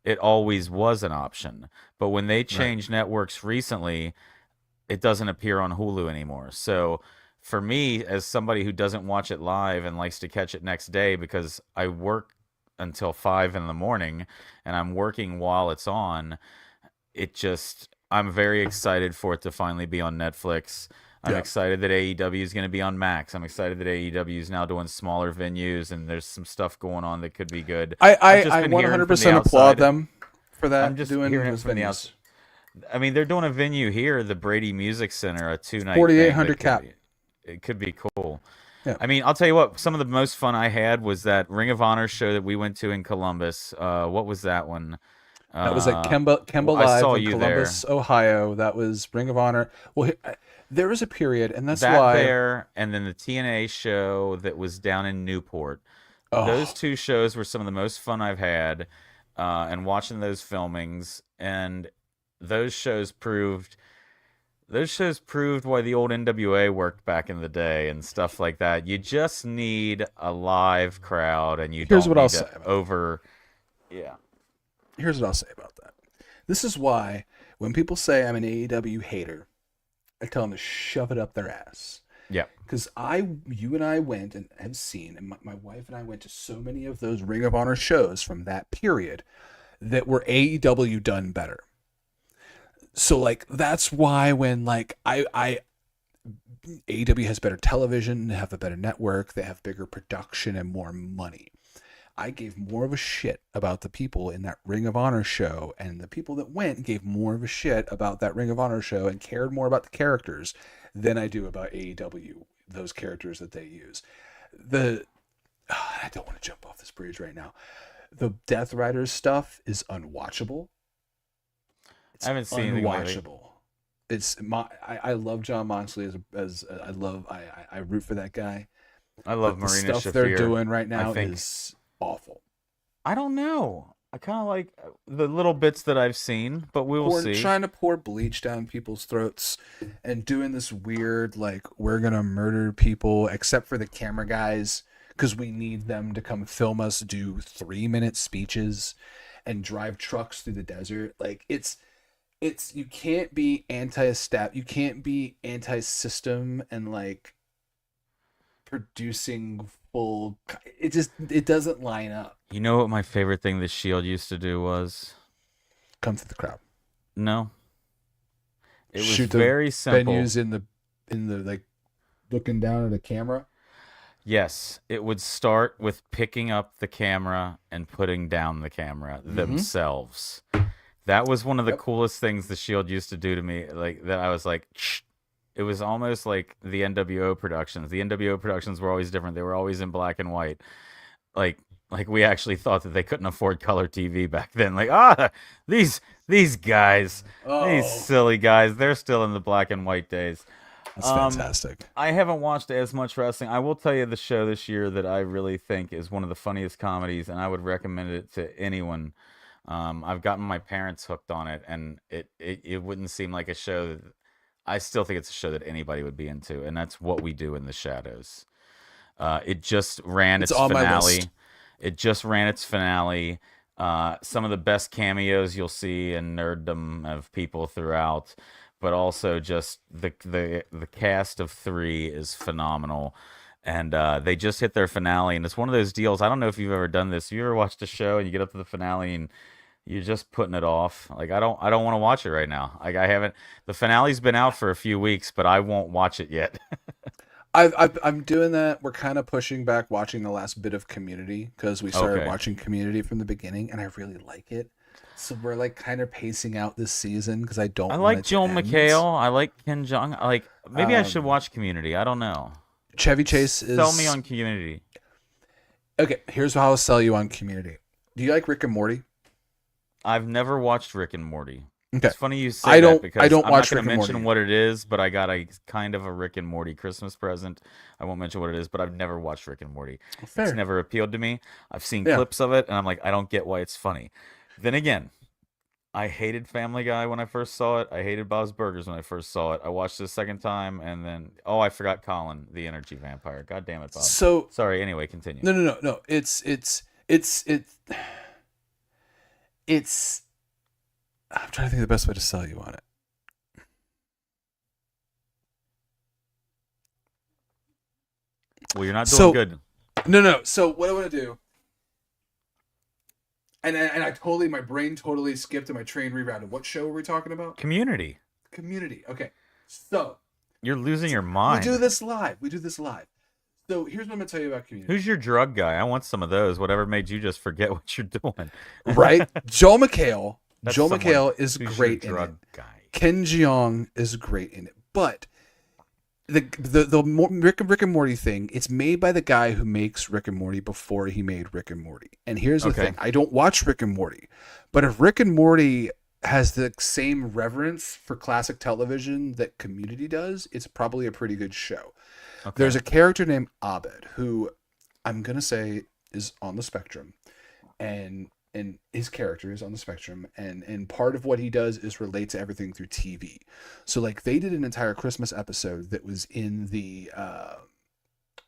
it always was an option. But when they changed networks recently, it doesn't appear on Hulu anymore. So for me, as somebody who doesn't watch it live and likes to catch it next day, because I work until 5 in the morning and I'm working while it's on, I'm very excited for it to finally be on Netflix. I'm excited that AEW is going to be on Max. I'm excited that AEW is now doing smaller venues, and there's some stuff going on that could be good. I 100% applaud them for that. I'm just hearing it from the outside. I mean, they're doing a venue here, the Brady Music Center, a 2-night 4,800 cap. It could be cool. Yeah. I mean, I'll tell you what, some of the most fun I had was that Ring of Honor show that we went to in Columbus. What was that one? That was at Kemba Live in Columbus, Ohio. That was Ring of Honor. Well, there was a period, and that's why there, and then the TNA show that was down in Newport. Those two shows were some of the most fun I've had, and watching those filmings, and those shows proved why the old NWA worked back in the day and stuff like that. You just need a live crowd, and Here's what I'll say about that. This is why when people say I'm an AEW hater, I tell them to shove it up their ass. Yeah. Because you and I went and have seen, and my wife and I went to so many of those Ring of Honor shows from that period that were AEW done better. So like that's why when like AEW has better television, they have a better network, they have bigger production and more money. I gave more of a shit about the people in that Ring of Honor show, and the people that went gave more of a shit about that Ring of Honor show and cared more about the characters than I do about AEW, those characters that they use. I don't want to jump off this bridge right now. The Death Riders stuff is unwatchable. I haven't seen anything unwatchable. I love John Moxley I root for that guy. I love the Marina stuff Shafir. They're doing right now is awful. I don't know. I kind of like the little bits that I've seen, but we will see. Trying to pour bleach down people's throats and doing this weird, like, we're going to murder people except for the camera guys because we need them to come film us do 3-minute speeches and drive trucks through the desert. Like, you can't be you can't be anti-system and, like, producing it doesn't line up. You know what my favorite thing the Shield used to do was? Come through the crowd. No. It was Shoot very simple. Venues in the like looking down at a camera. Yes, it would start with picking up the camera and putting down the camera themselves. That was one of the coolest things the Shield used to do to me. Like that, I was like, shh. It was almost like the NWO productions. The NWO productions were always different. They were always in black and white. Like we actually thought that they couldn't afford color TV back then. Like, these guys, these silly guys, they're still in the black and white days. That's fantastic. I haven't watched as much wrestling. I will tell you the show this year that I really think is one of the funniest comedies, and I would recommend it to anyone. I've gotten my parents hooked on it, and it wouldn't seem like a show that... I still think it's a show that anybody would be into, and that's What We Do in the Shadows. It just ran its finale. It just ran its finale. Some of the best cameos you'll see in nerddom of people throughout, but also just the cast of 3 is phenomenal. And they just hit their finale, and it's one of those deals. I don't know if you've ever done this. You ever watched a show and you get up to the finale and you're just putting it off? Like, I don't want to watch it right now. Like, I haven't. The finale's been out for a few weeks, but I won't watch it yet. I'm doing that. We're kind of pushing back watching the last bit of Community because we started watching Community from the beginning, and I really like it. So we're like kind of pacing out this season because I I don't want like it to Joel end. McHale. I like Ken Jong. Like maybe I should Um, watch Community. I don't know. Chevy Chase Sell me is on Community. okay. Here's how I'll sell you on Community. Do you like Rick and Morty? I've never watched Rick and Morty. Okay, It's funny you say that I because don't I'm not watch going to Rick and mention Morty. what it is, but I got a kind of a Rick and Morty Christmas present. I won't mention what it is, but I've never watched Rick and Morty. It's Fair, never appealed to me. I've seen yeah. clips of it, and I'm like, I don't get why it's funny. Then again, I hated Family Guy when I first saw it. I hated Bob's Burgers when I first saw it. I watched it a second time, and then I forgot Colin, the energy vampire. God damn it, Bob. So Sorry. Anyway, continue. no. It's. I'm trying to think of the best way to sell you on it. Well, you're not doing So good. no. So what I want to do, and I totally, my brain totally skipped and my train rerouted. What show were we talking about? Community. Community. Okay. So You're losing your we mind. do this live. So here's what I'm gonna tell you about Community. Who's your drug guy? I want some of those. Whatever made you just forget what you're doing. Right? Joel McHale. That's Joel someone McHale is who's great your in it. drug guy. Ken Jeong is great in it. But Rick and Morty thing, it's made by the guy who makes Rick and Morty before he made Rick and Morty. And here's the Okay. thing. I don't watch Rick and Morty. But if Rick and Morty has the same reverence for classic television that Community does, it's probably a pretty good show. Okay. There's a character named Abed who I'm going to say is on the spectrum. And his character is on the spectrum, and part of what he does is relate to everything through TV. So like they did an entire Christmas episode that was in the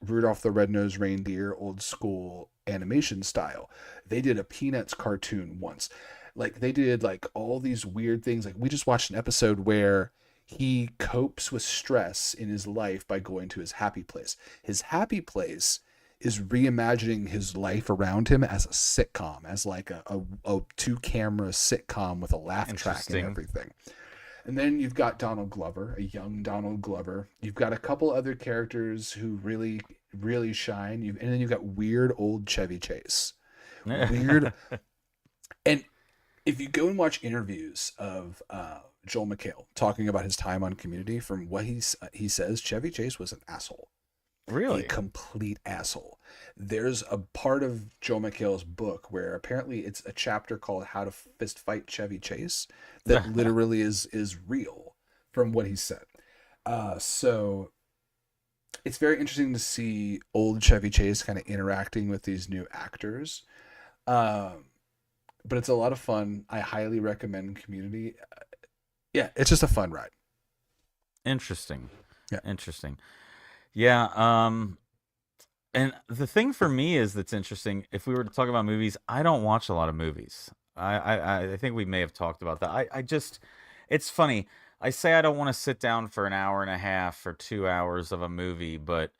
Rudolph the Red-Nosed Reindeer old school animation style. They did a Peanuts cartoon once. Like they did like all these weird things. Like we just watched an episode where he copes with stress in his life by going to his happy place. His happy place is reimagining his life around him as a sitcom, as like a two-camera sitcom with a laugh track and everything. And then you've got Donald Glover, a young Donald Glover. You've got a couple other characters who really, really shine. And then you've got weird old Chevy Chase. Weird. And if you go and watch interviews of Joel McHale talking about his time on Community, from what he says, Chevy Chase was an asshole. Really? A complete asshole. There's a part of Joe McHale's book where apparently it's a chapter called How to Fist Fight Chevy Chase that literally is real from what he said. So it's very interesting to see old Chevy Chase kind of interacting with these new actors. But it's a lot of fun. I highly recommend Community. Yeah, it's just a fun ride. Interesting. Yeah. Interesting. Yeah, and the thing for me is that's interesting. If we were to talk about movies, I don't watch a lot of movies. I think we may have talked about that. I just, it's funny. I say I don't want to sit down for an hour and a half or 2 hours of a movie, but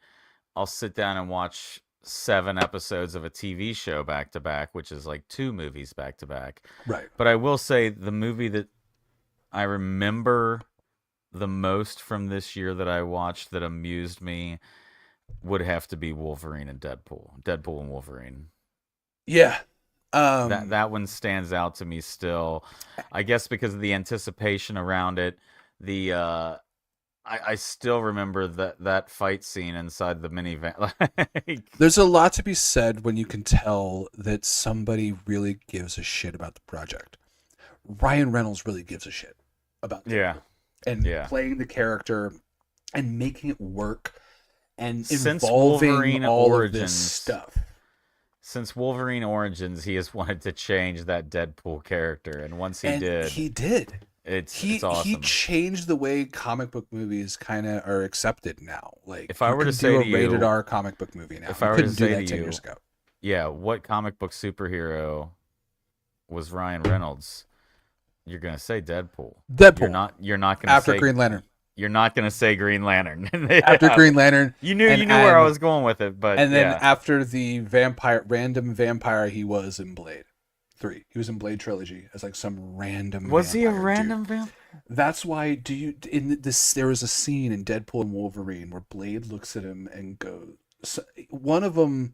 I'll sit down and watch 7 episodes of a TV show back to back, which is like 2 movies back to back. Right. But I will say the movie that I remember the most from this year that I watched that amused me would have to be Wolverine and Deadpool. Deadpool and Wolverine. Yeah. That one stands out to me still. I guess because of the anticipation around it. I still remember that fight scene inside the minivan. There's a lot to be said when you can tell that somebody really gives a shit about the project. Ryan Reynolds really gives a shit about Deadpool. Yeah. And playing the character and making it work and involving all of this stuff. Since Wolverine Origins, he has wanted to change that Deadpool character, and once he did. It's awesome. He changed the way comic book movies kind of are accepted now. Like if I were to say do a rated R comic book movie now, if I were to say do that to 10 you, years ago. Yeah, what comic book superhero was Ryan Reynolds? You're gonna say Deadpool. Deadpool. You're not gonna after say Green Lantern. You're not gonna say Green Lantern. After Green Lantern. You knew where I was going with it, but and then after the random vampire he was in Blade 3. He was in Blade trilogy as like some random. Was he a random vampire? That's why there was a scene in Deadpool and Wolverine where Blade looks at him and goes. One of them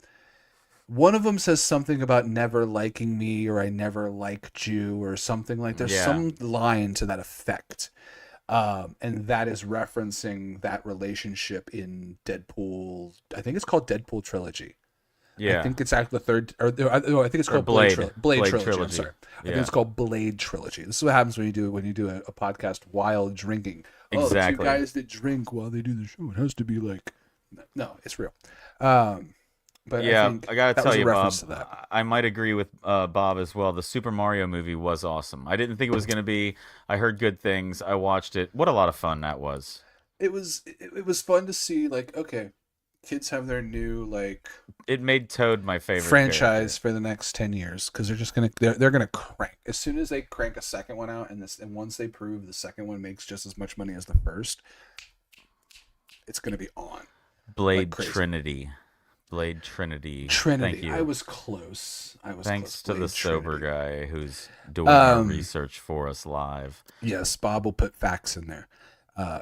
One of them says something about never liking me or I never liked you or something like. There's Yeah. some line to that effect, and that is referencing that relationship in Deadpool. I think it's called Deadpool trilogy. I Yeah. think it's actually the third, or no, I think it's Or called Blade Blade. Trilogy. Blade Blade Trilogy. I'm trilogy. sorry. I think Yeah. it's called Blade Trilogy. This is what happens when you do a podcast while drinking. Oh, the two Exactly. guys that drink while they do the show. It has to be like, no, it's real. Um, but I Yeah, think I gotta that tell was a you, reference Bob, to that. I might agree with Bob as well. The Super Mario movie was awesome. I didn't think it was gonna be. I heard good things. I watched it. What a lot of fun that was. It was fun to see, like, okay, kids have their new like It made Toad my favorite franchise character. for the next 10 years because they're gonna crank as soon as they crank a second one out, and once they prove the second one makes just as much money as the first, it's gonna be on like Blade crazy. Trinity. Blade Trinity. Thank Trinity. I you. was close. I was close. Thanks to the Blade sober Trinity. guy who's doing our Um, research for us live. yes, Bob will put facts in there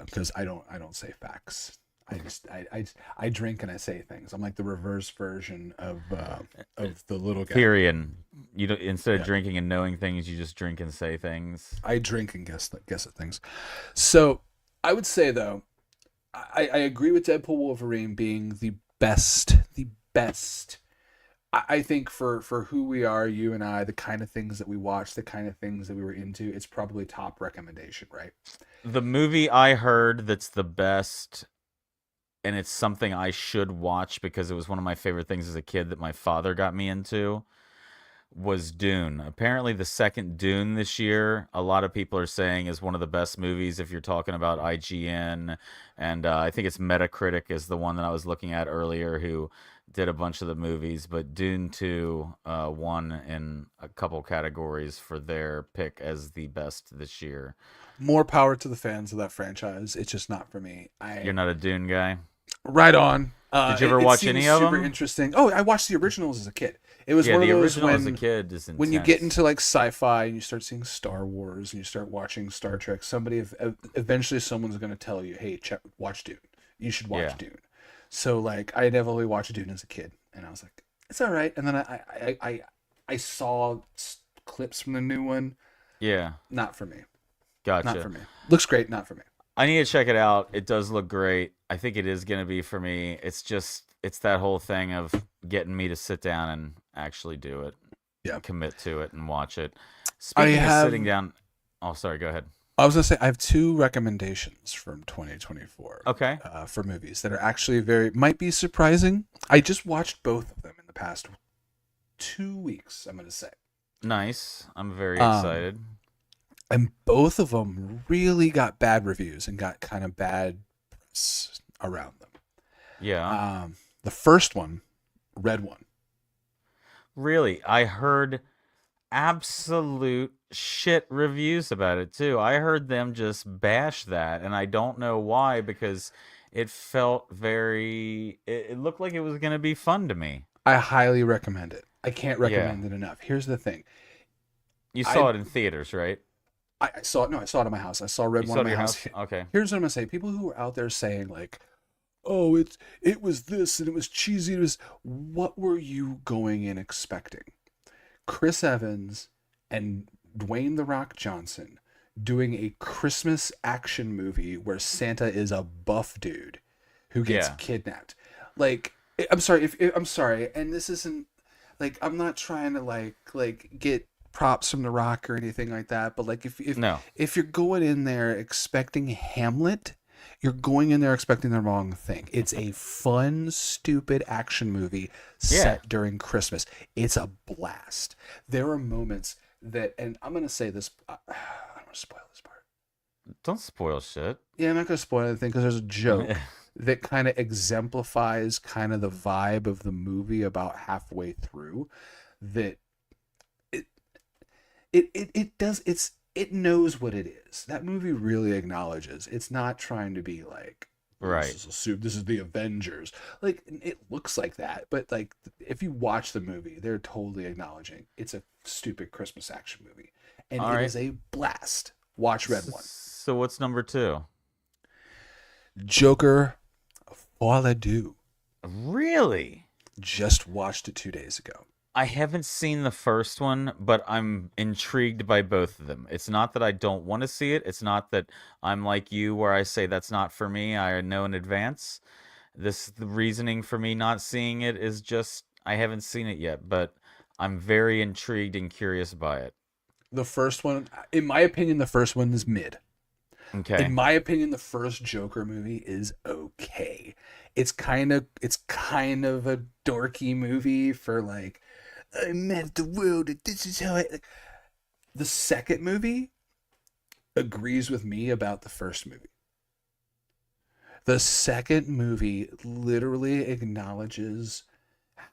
because I don't say facts. I drink and I say things. I'm like the reverse version of the little guy. Tyrion. You don't, instead of Yeah, drinking and knowing things, you just drink and say things. I drink and guess at things. So I would say though, I agree with Deadpool Wolverine being the best. The best. I think for who we are, you and I, the kind of things that we watch, the kind of things that we were into, it's probably top recommendation, right? The movie I heard that's the best, and it's something I should watch because it was one of my favorite things as a kid that my father got me into, was Dune. Apparently, the second Dune this year, a lot of people are saying is one of the best movies if you're talking about IGN. And I think it's Metacritic is the one that I was looking at earlier who did a bunch of the movies. But Dune 2 won in a couple categories for their pick as the best this year. More power to the fans of that franchise. It's just not for me. You're not a Dune guy? Right on. Did you It, ever it watch seems any of super them? interesting. Oh, I watched the originals as a kid. It was Yeah, one of the those original as a when kid is you get intense. into like sci-fi and you start seeing Star Wars and you start watching Star Trek. Eventually someone's going to tell you, "Hey, watch Dune. You should watch Yeah. Dune." So like I never really watched Dune as a kid, and I was like, "It's all right." And then I saw clips from the new one. Yeah. Not for me. Not Gotcha. for me. Looks great. Not for me. I need to check it out. It does look great. I think it is going to be for me. It's just, it's that whole thing of getting me to sit down and actually do it, Yeah. commit to it, and watch it. I Speaking of have. sitting down, oh, sorry, go ahead. I was gonna say I have two recommendations from 2024 Okay. for movies that are actually might be surprising. I just watched both of them in the past 2 weeks. I'm gonna say, Nice. I'm very um, excited. and both of them really got bad reviews and got kind of bad press around them. Yeah. The first one, Red One. Really, I heard absolute shit reviews about it too. I heard them just bash that, and I don't know why because it felt very. It looked like it was gonna be fun to me. I highly recommend it. I can't Yeah, recommend it enough. Here's the thing. you saw I it in theaters, right? I saw it. No, I saw it at my house. I saw Red You One saw at it at my your house. house. Okay. Here's what I'm gonna say. People who are out there saying like, "Oh, it was this and it was cheesy." It was. What were you going in expecting? Chris Evans and Dwayne the Rock Johnson doing a Christmas action movie where Santa is a buff dude who gets Yeah. kidnapped. Like, I'm sorry if I'm sorry, and this isn't like I'm not trying to like get props from the Rock or anything like that, but like No. if you're going in there expecting Hamlet, you're going in there expecting the wrong thing. It's a fun, stupid action movie Yeah. set during Christmas. It's a blast. There are moments that, and I'm gonna say this. I don't want to spoil this part. Don't spoil shit. Yeah, I'm not gonna spoil anything because there's a joke that kind of exemplifies kind of the vibe of the movie about halfway through. That it it does it knows what it is. That movie really acknowledges it's not trying to be like, "Oh, Right. this is a soup. This is the Avengers." Like it looks like that, but like if you watch the movie, they're totally acknowledging it's a stupid Christmas action movie, and All it right. is a blast. Watch Red One. So what's number two? Joker, Fall Adieu. Really? Just watched it 2 days ago. I haven't seen the first one, but I'm intrigued by both of them. It's not that I don't want to see it. It's not that I'm like you, where I say that's not for me. I know in advance. The reasoning for me not seeing it is just I haven't seen it yet, but I'm very intrigued and curious by it. The first one, in my opinion, the first one is mid. In Okay. my opinion, the first Joker movie is okay. It's kind of a dorky movie for like I meant the world. This is how I. Like, the second movie agrees with me about the first movie. The second movie literally acknowledges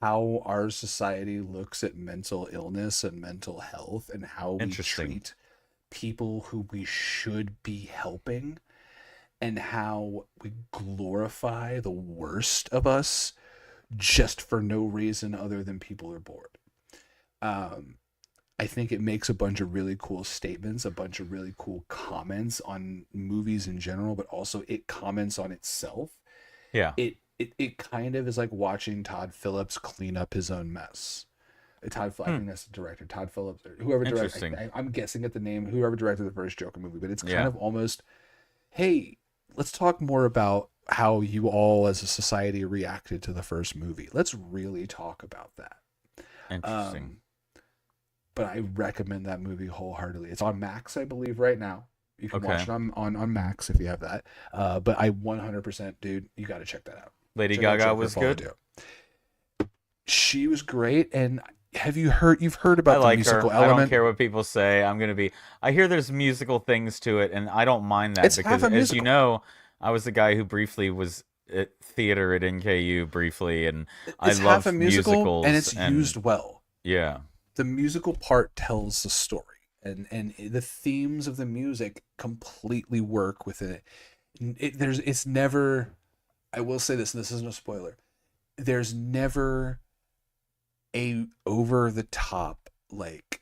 how our society looks at mental illness and mental health and how we Interesting. treat people who we should be helping and how we glorify the worst of us just for no reason other than people are bored. Um, I think it makes a bunch of really cool statements, a bunch of really cool comments on movies in general, but also it comments on itself. Yeah. It kind of is like watching Todd Phillips clean up his own mess. I Hmm. think that's the director, Todd Phillips, or whoever directed. Interesting. I'm guessing at the name, whoever directed the first Joker movie, but it's kind Yeah. of almost, hey, let's talk more about how you all as a society reacted to the first movie. Let's really talk about that. Interesting. Um, but I recommend that movie wholeheartedly. It's on Max, I believe, right now. You can watch Okay. it on Max if you have that. But I 100%, dude, you got to check that out. Lady Check out Gaga Joker was Fall good. Due. She was great, and you've heard I about the like her. musical I don't element? care what people say. I hear there's musical things to it, and I don't mind that It's because, half a as you musical. know, I was the guy who briefly was at theater at NKU briefly, and I It's half a love musical, and musicals. it's And used well. yeah, The musical part tells the story, and the themes of the music completely work within it. It's never. I will say this, and this isn't a spoiler. There's never a over the top like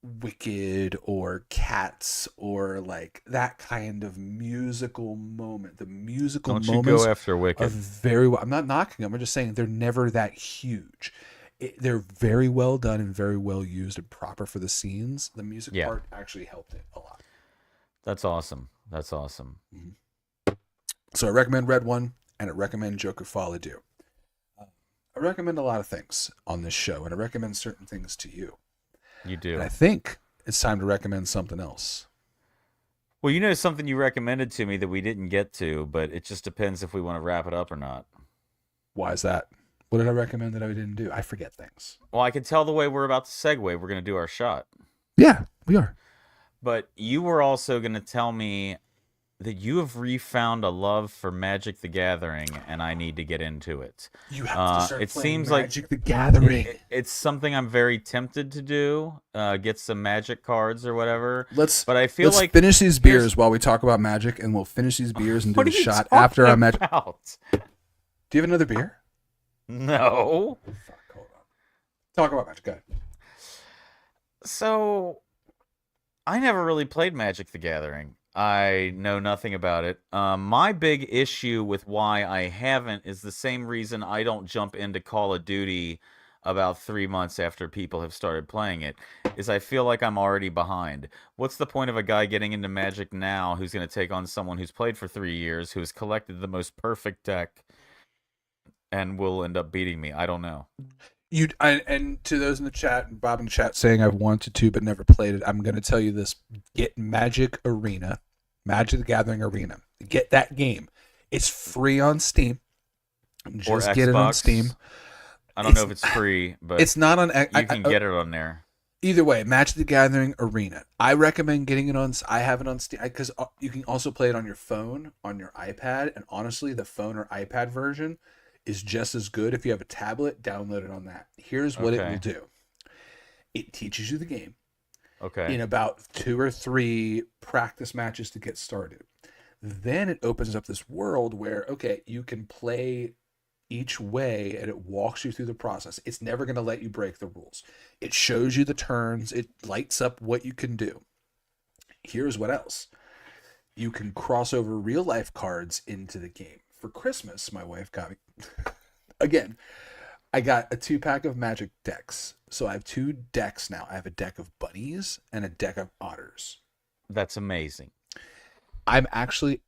Wicked or Cats or like that kind of musical moment. The musical don't you go moments after are Wicked? very well. I'm not knocking them. I'm just saying they're never that huge. They're very well done and very well used and proper for the scenes. The music Yeah, part actually helped it a lot. that's awesome. That's awesome. Mhm. So I recommend Red One and I recommend Joker Follow Due. I recommend a lot of things on this show and I recommend certain things to you. You And I do. think it's time to recommend something else. Well, you know something you recommended to me that we didn't get to, but it just depends if we want to wrap it up or not. Why is that? What did I recommend that I didn't do? I forget things. Well, I can tell the way we're about to segue. We're going to do our shot. Yeah, we are. But you were also going to tell me that you have refound a love for Magic the Gathering, and I need to get into it. You have to start It playing seems like Magic the Gathering. it's something I'm very tempted to do, get some Magic cards or whatever. Let's But I feel let's like finish these here's beers while we talk about Magic, and we'll finish these beers and do what the are you shot talking after our Magic. about? Do you have another beer? No. Fuck, hold on. Talk about Magic. Go ahead. So I never really played Magic the Gathering. I know nothing about it. My big issue with why I haven't is the same reason I don't jump into Call of Duty about 3 months after people have started playing it, is I feel like I'm already behind. What's the point of a guy getting into Magic now who's going to take on someone who's played for 3 years, who has collected the most perfect deck, and will end up beating me? I don't know. And to those in the chat, Bob in the chat saying I've wanted to but never played it. I'm going to tell you this: get Magic Arena, Magic the Gathering Arena. Get that game. It's free on Steam. Or Just get it on Steam. Xbox. I don't know if it's free, but It's not on. you can get it on there. Either way, Magic the Gathering Arena. I recommend getting it on. I have it on Steam because you can also play it on your phone, on your iPad, and honestly, the phone or iPad version is just as good. If you have a tablet, download it on that. Here's what it will Okay. do: it teaches you the game Okay. in about 2 or 3 practice matches to get started. Then it opens up this world where okay, you can play each way and it walks you through the process. It's never going to let you break the rules. It shows you the turns, it lights up what you can do. Here's what else. You can cross over real life cards into the game. For Christmas, my wife got me again. I got a 2-pack of Magic decks. So I have 2 decks now. I have a deck of bunnies and a deck of otters. That's amazing. I'm actually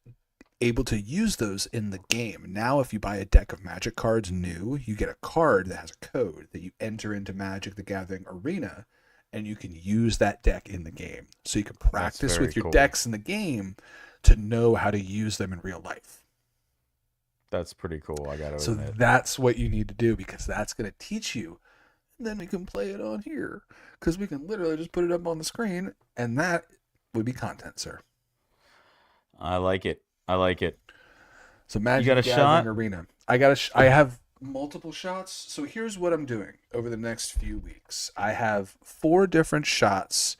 able to use those in the game. Now, if you buy a deck of Magic cards new, you get a card that has a code that you enter into Magic the Gathering Arena, and you can use that deck in the game. So you can practice with your cool. decks in the game to know how to use them in real life. That's pretty cool. I gotta So admit. that's what you need to do, because that's going to teach you. And then we can play it on here, because we can literally just put it up on the screen, and that would be content, sir. I like it. I like it. So Magic got a Gathering shot? Arena. I have multiple shots. So here's what I'm doing over the next few weeks. I have 4 different shots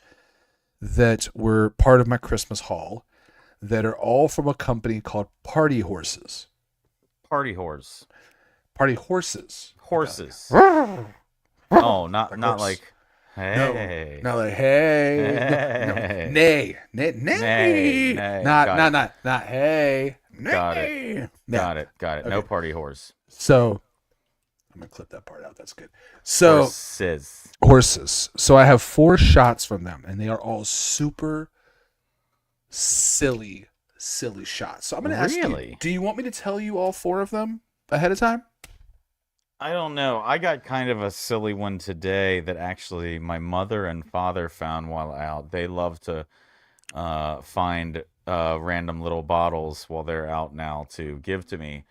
that were part of my Christmas haul that are all from a company called Party Horses. Party horse. Party Horses. Horses. No, Oh, not horse. like, hey. not like hey. No, Hey. nay. Nay. Not hey. Nay. Got it. No. Got it. No Okay. party horse. So I'm gonna clip that part out. That's good. So Horses. horses. So I have 4 shots from them, and they are all super silly shots. So I'm gonna ask you, Really? do you want me to tell you all 4 of them ahead of time? I don't know. I got kind of a silly one today that actually my mother and father found while out. They love to find random little bottles while they're out now to give to me.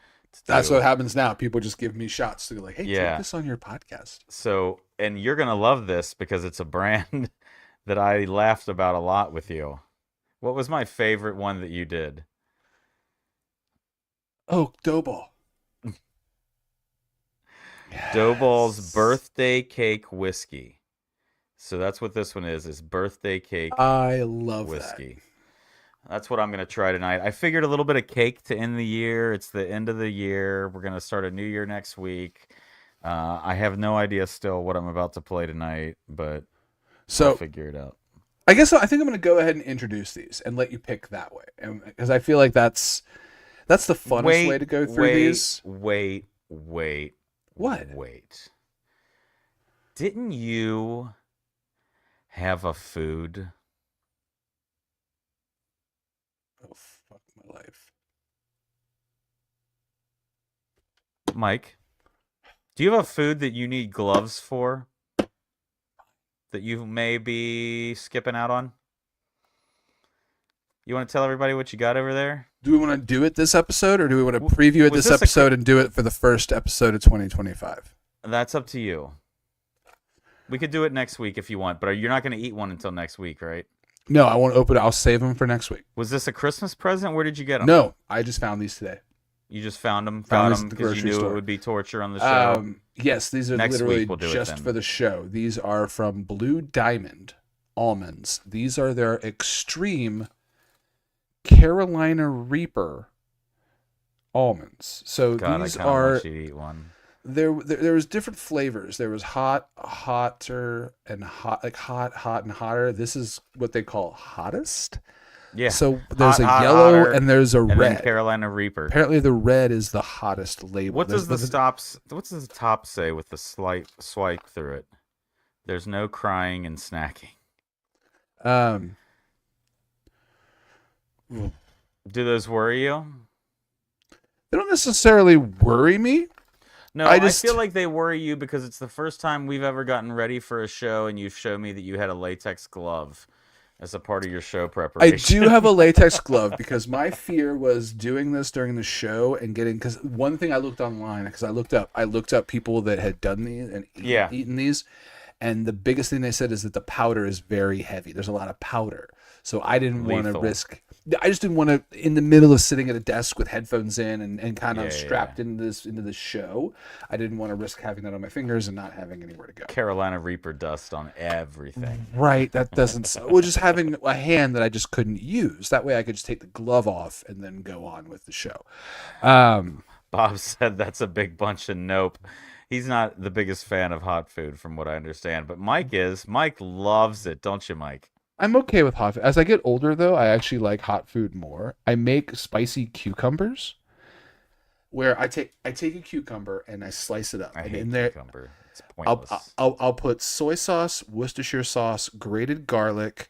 That's what happens now. People just give me shots to be like, hey, Yeah. take this on your podcast. So, and you're going to love this because it's a brand that I laughed about a lot with you. What was my favorite one that you did? Oh, Doughball. Doughball's birthday cake whiskey. So that's what this one is birthday cake I love whiskey. That's what I'm going to try tonight. I figured a little bit of cake to end the year. It's the end of the year. We're going to start a new year next week. I have no idea still what I'm about to play tonight, but So I'll figure it out. I think I'm going to go ahead and introduce these and let you pick that way, because I feel like that's the funnest way to go through these. Wait. What? Wait. Didn't you have a food? Oh, fuck my life. Mike, do you have a food that you need gloves for? That you may be skipping out on? You want to tell everybody what you got over there? Do we want to do it this episode, or do we want to preview it Was this this a episode and do it for the first episode of 2025? That's up to you. We could do it next week if you want, but you're not going to eat one until next week, right? No, I won't open it. I'll save them for next week. Was this a Christmas present? Where did you get them? No, I just found these today. You just found them? Found Got these them at the because you grocery knew store. it would be torture on the show? Yes, these are Next week literally we'll do it just then. for the show. These are from Blue Diamond Almonds. These are their extreme Carolina Reaper almonds. So God, these I kind of are want you to eat one. there was different flavors. There was hotter, and hot, like hot and hotter. This is what they call hottest. Yeah. So there's Hot, a yellow hotter, and there's a and then red. Carolina Reaper. Apparently the red is the hottest label. What does There's What's the top say with the slight swipe through it? There's no crying and snacking. Do those worry you? They don't necessarily worry me. No, I I just- feel like they worry you because it's the first time we've ever gotten ready for a show, and you've shown me that you had a latex glove as a part of your show I preparation. do have a latex glove because my fear was doing this during the show and getting, because one thing I looked online, because I looked up people that had done these and Yeah. eaten these, and the biggest thing they said is that the powder is very heavy. There's a lot of powder. So I didn't want to Lethal. risk. I just didn't want to, in the middle of sitting at a desk with headphones in and kind of Yeah, strapped into this show, I didn't want to risk having that on my fingers and not having anywhere to go. Carolina Reaper dust on everything. Right, that doesn't. Well, just having a hand that I just couldn't use. That way, I could just take the glove off and then go on with the show. Bob said that's a big bunch of nope. He's not the biggest fan of hot food, from what I understand, but Mike is. Mike loves it, don't you, Mike? I'm okay with hot food. As I get older, though, I actually like hot food more. I make spicy cucumbers, where I take a cucumber and I slice it up, I and hate in there cucumber. It's I'll pointless. I'll put soy sauce, Worcestershire sauce, grated garlic,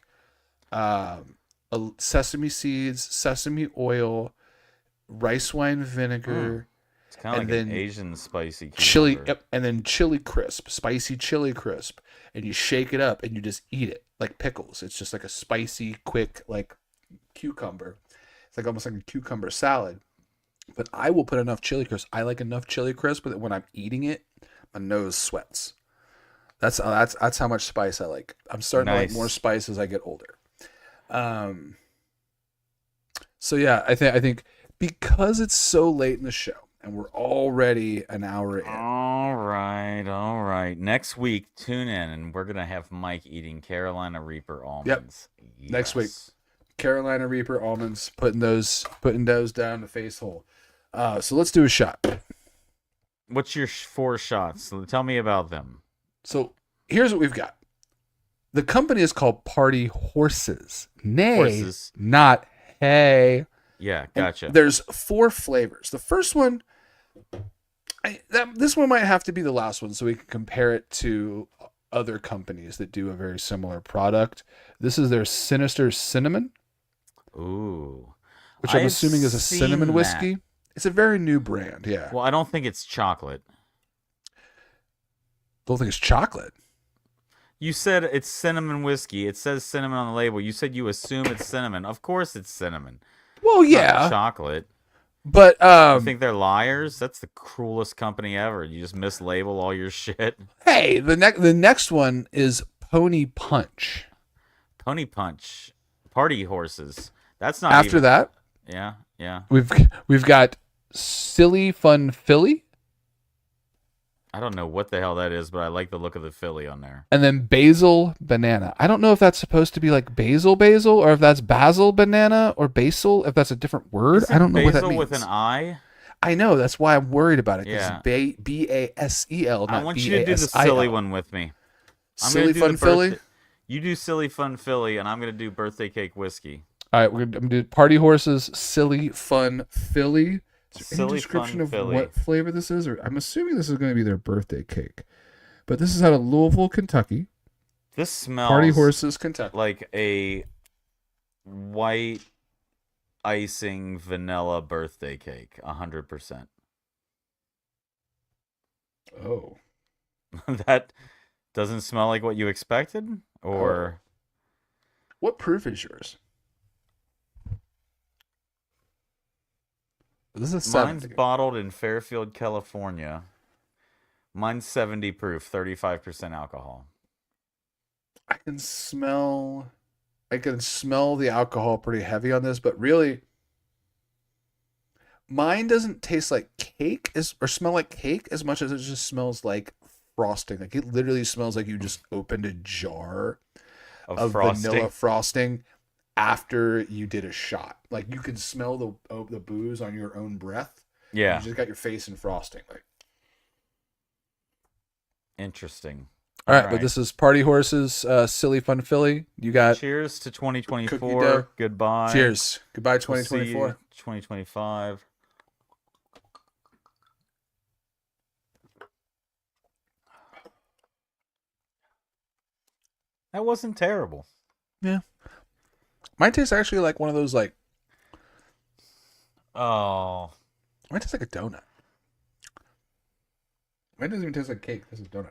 sesame seeds, sesame oil, rice wine Mm. vinegar, It's kind of and like an then Asian spicy chili, cucumber. yep, and then chili crisp, spicy chili crisp, and you shake it up and you just eat it like pickles. It's just like a spicy, quick like cucumber. It's like almost like a cucumber salad. But I will put enough chili crisp. I like enough chili crisp that when I'm eating it, my nose sweats. That's how much spice I like. I'm starting to like more Nice. spice as I get older. Um, so yeah, I think because it's so late in the show and we're already an hour in. All right, all right. Next week, tune in, and we're gonna have Mike eating Carolina Reaper Yep, almonds. next week, Yes. Carolina Reaper almonds, putting those down the face hole. So let's do a shot. What's your four shots? Tell me about them. So here's what we've got. The company is called Party Horses. Nay, Horses. not hey. Yeah, And gotcha. there's 4 flavors. The first one, this one might have to be the last one so we can compare it to other companies that do a very similar product. This is their Sinister Cinnamon, Ooh. which I'm I've assuming is a cinnamon seen that. whiskey. It's a very new brand. Yeah. Well, I don't think it's chocolate. Don't think it's chocolate. You said it's cinnamon whiskey. It says cinnamon on the label. You said you assume it's cinnamon. Of course it's cinnamon. Well, It's not yeah, chocolate. but You think they're liars? That's the cruelest company ever. You just mislabel all your shit. hey, the next one is Pony Punch. Pony Punch. Party horses. That's not After even. that, Yeah, yeah. we've got Silly Fun Philly, I don't know what the hell that is, but I like the look of the Philly on there. and then Basil Banana. I don't know if that's supposed to be like basil or if that's basil banana or basil, if that's a different word. I don't know what that Basil means. with an I? I know, that's why I'm worried about it, because Yeah. it's Basel, I not want you to do the Basil. silly one with me. I'm Silly gonna do Fun the Philly. birthday. You do silly fun Philly, and I'm gonna do birthday cake whiskey. All right, I'm gonna do Party Horses Silly Fun Philly. Is there any Silly description fun of Philly. what flavor this is? Or I'm assuming this is going to be their birthday cake. But this is out of Louisville, Kentucky. This smells Party Horses, Kentucky. like a white icing vanilla birthday cake. 100%. Oh. That doesn't smell like what you expected, or What proof is yours? This is a 7. mine's bottled in Fairfield, California. Mine's 70 proof, 35% alcohol. I can smell the alcohol pretty heavy on this, but really mine doesn't taste like cake or smell like cake as much as it just smells like frosting. Like, it literally smells like you just opened a jar of Frosting. vanilla frosting after you did a shot. Like, you can smell the booze on your own breath. Yeah. You just got your face in frosting. Like, Interesting. all right, but this is Party Horses, Silly Fun Philly. You got Cheers to cookie 2024. dough. Goodbye. Cheers. Goodbye, We'll see you 2024. 2025. That wasn't terrible. Yeah. Mine tastes actually like one of those, like, Oh, mine tastes like a donut. Mine doesn't even taste like cake. This is donut.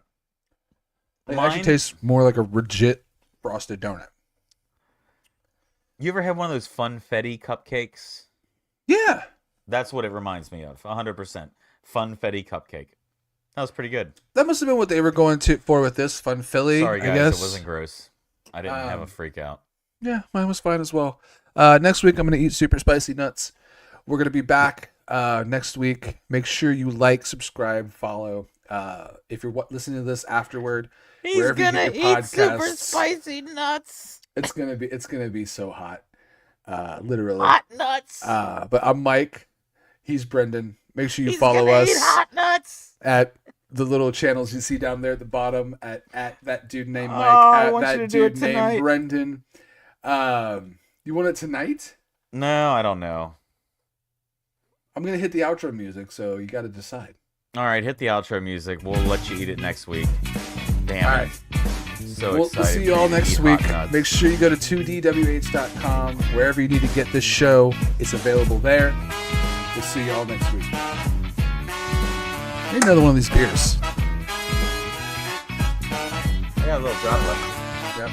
It actually Mine- tastes more like a legit frosted donut. you ever have one of those funfetti cupcakes? Yeah. That's what it reminds me of. 100%. Funfetti cupcake. That was pretty good. That must have been what they were going for with this Fun Philly. Sorry, I guys, guess. it wasn't gross. I didn't have a Um, freak out. Yeah, mine was fine as well. Next week, I'm going to eat super spicy nuts. We're going to be back next week. Make sure you like, subscribe, follow. If you're listening to this afterward, wherever you get your podcasts, spicy nuts. it's gonna be so hot, literally. Hot nuts. But I'm Mike. He's Brendan. Make sure you follow us nuts. at the little channels you see down there at the bottom at that dude named Mike, I at want you that to do it dude named tonight. Brendan. You want it tonight? No, I don't know. I'm gonna hit the outro music, so you got to decide. All right, hit the outro music. We'll let you eat it next week. Damn All it. right. So We'll excited. see you for all to next eat week. hot nuts. Make sure you go to 2dwh.com. Wherever you need to get this show, it's available there. We'll see you all next week. Need another one of these beers. I got a little drop left. Yep.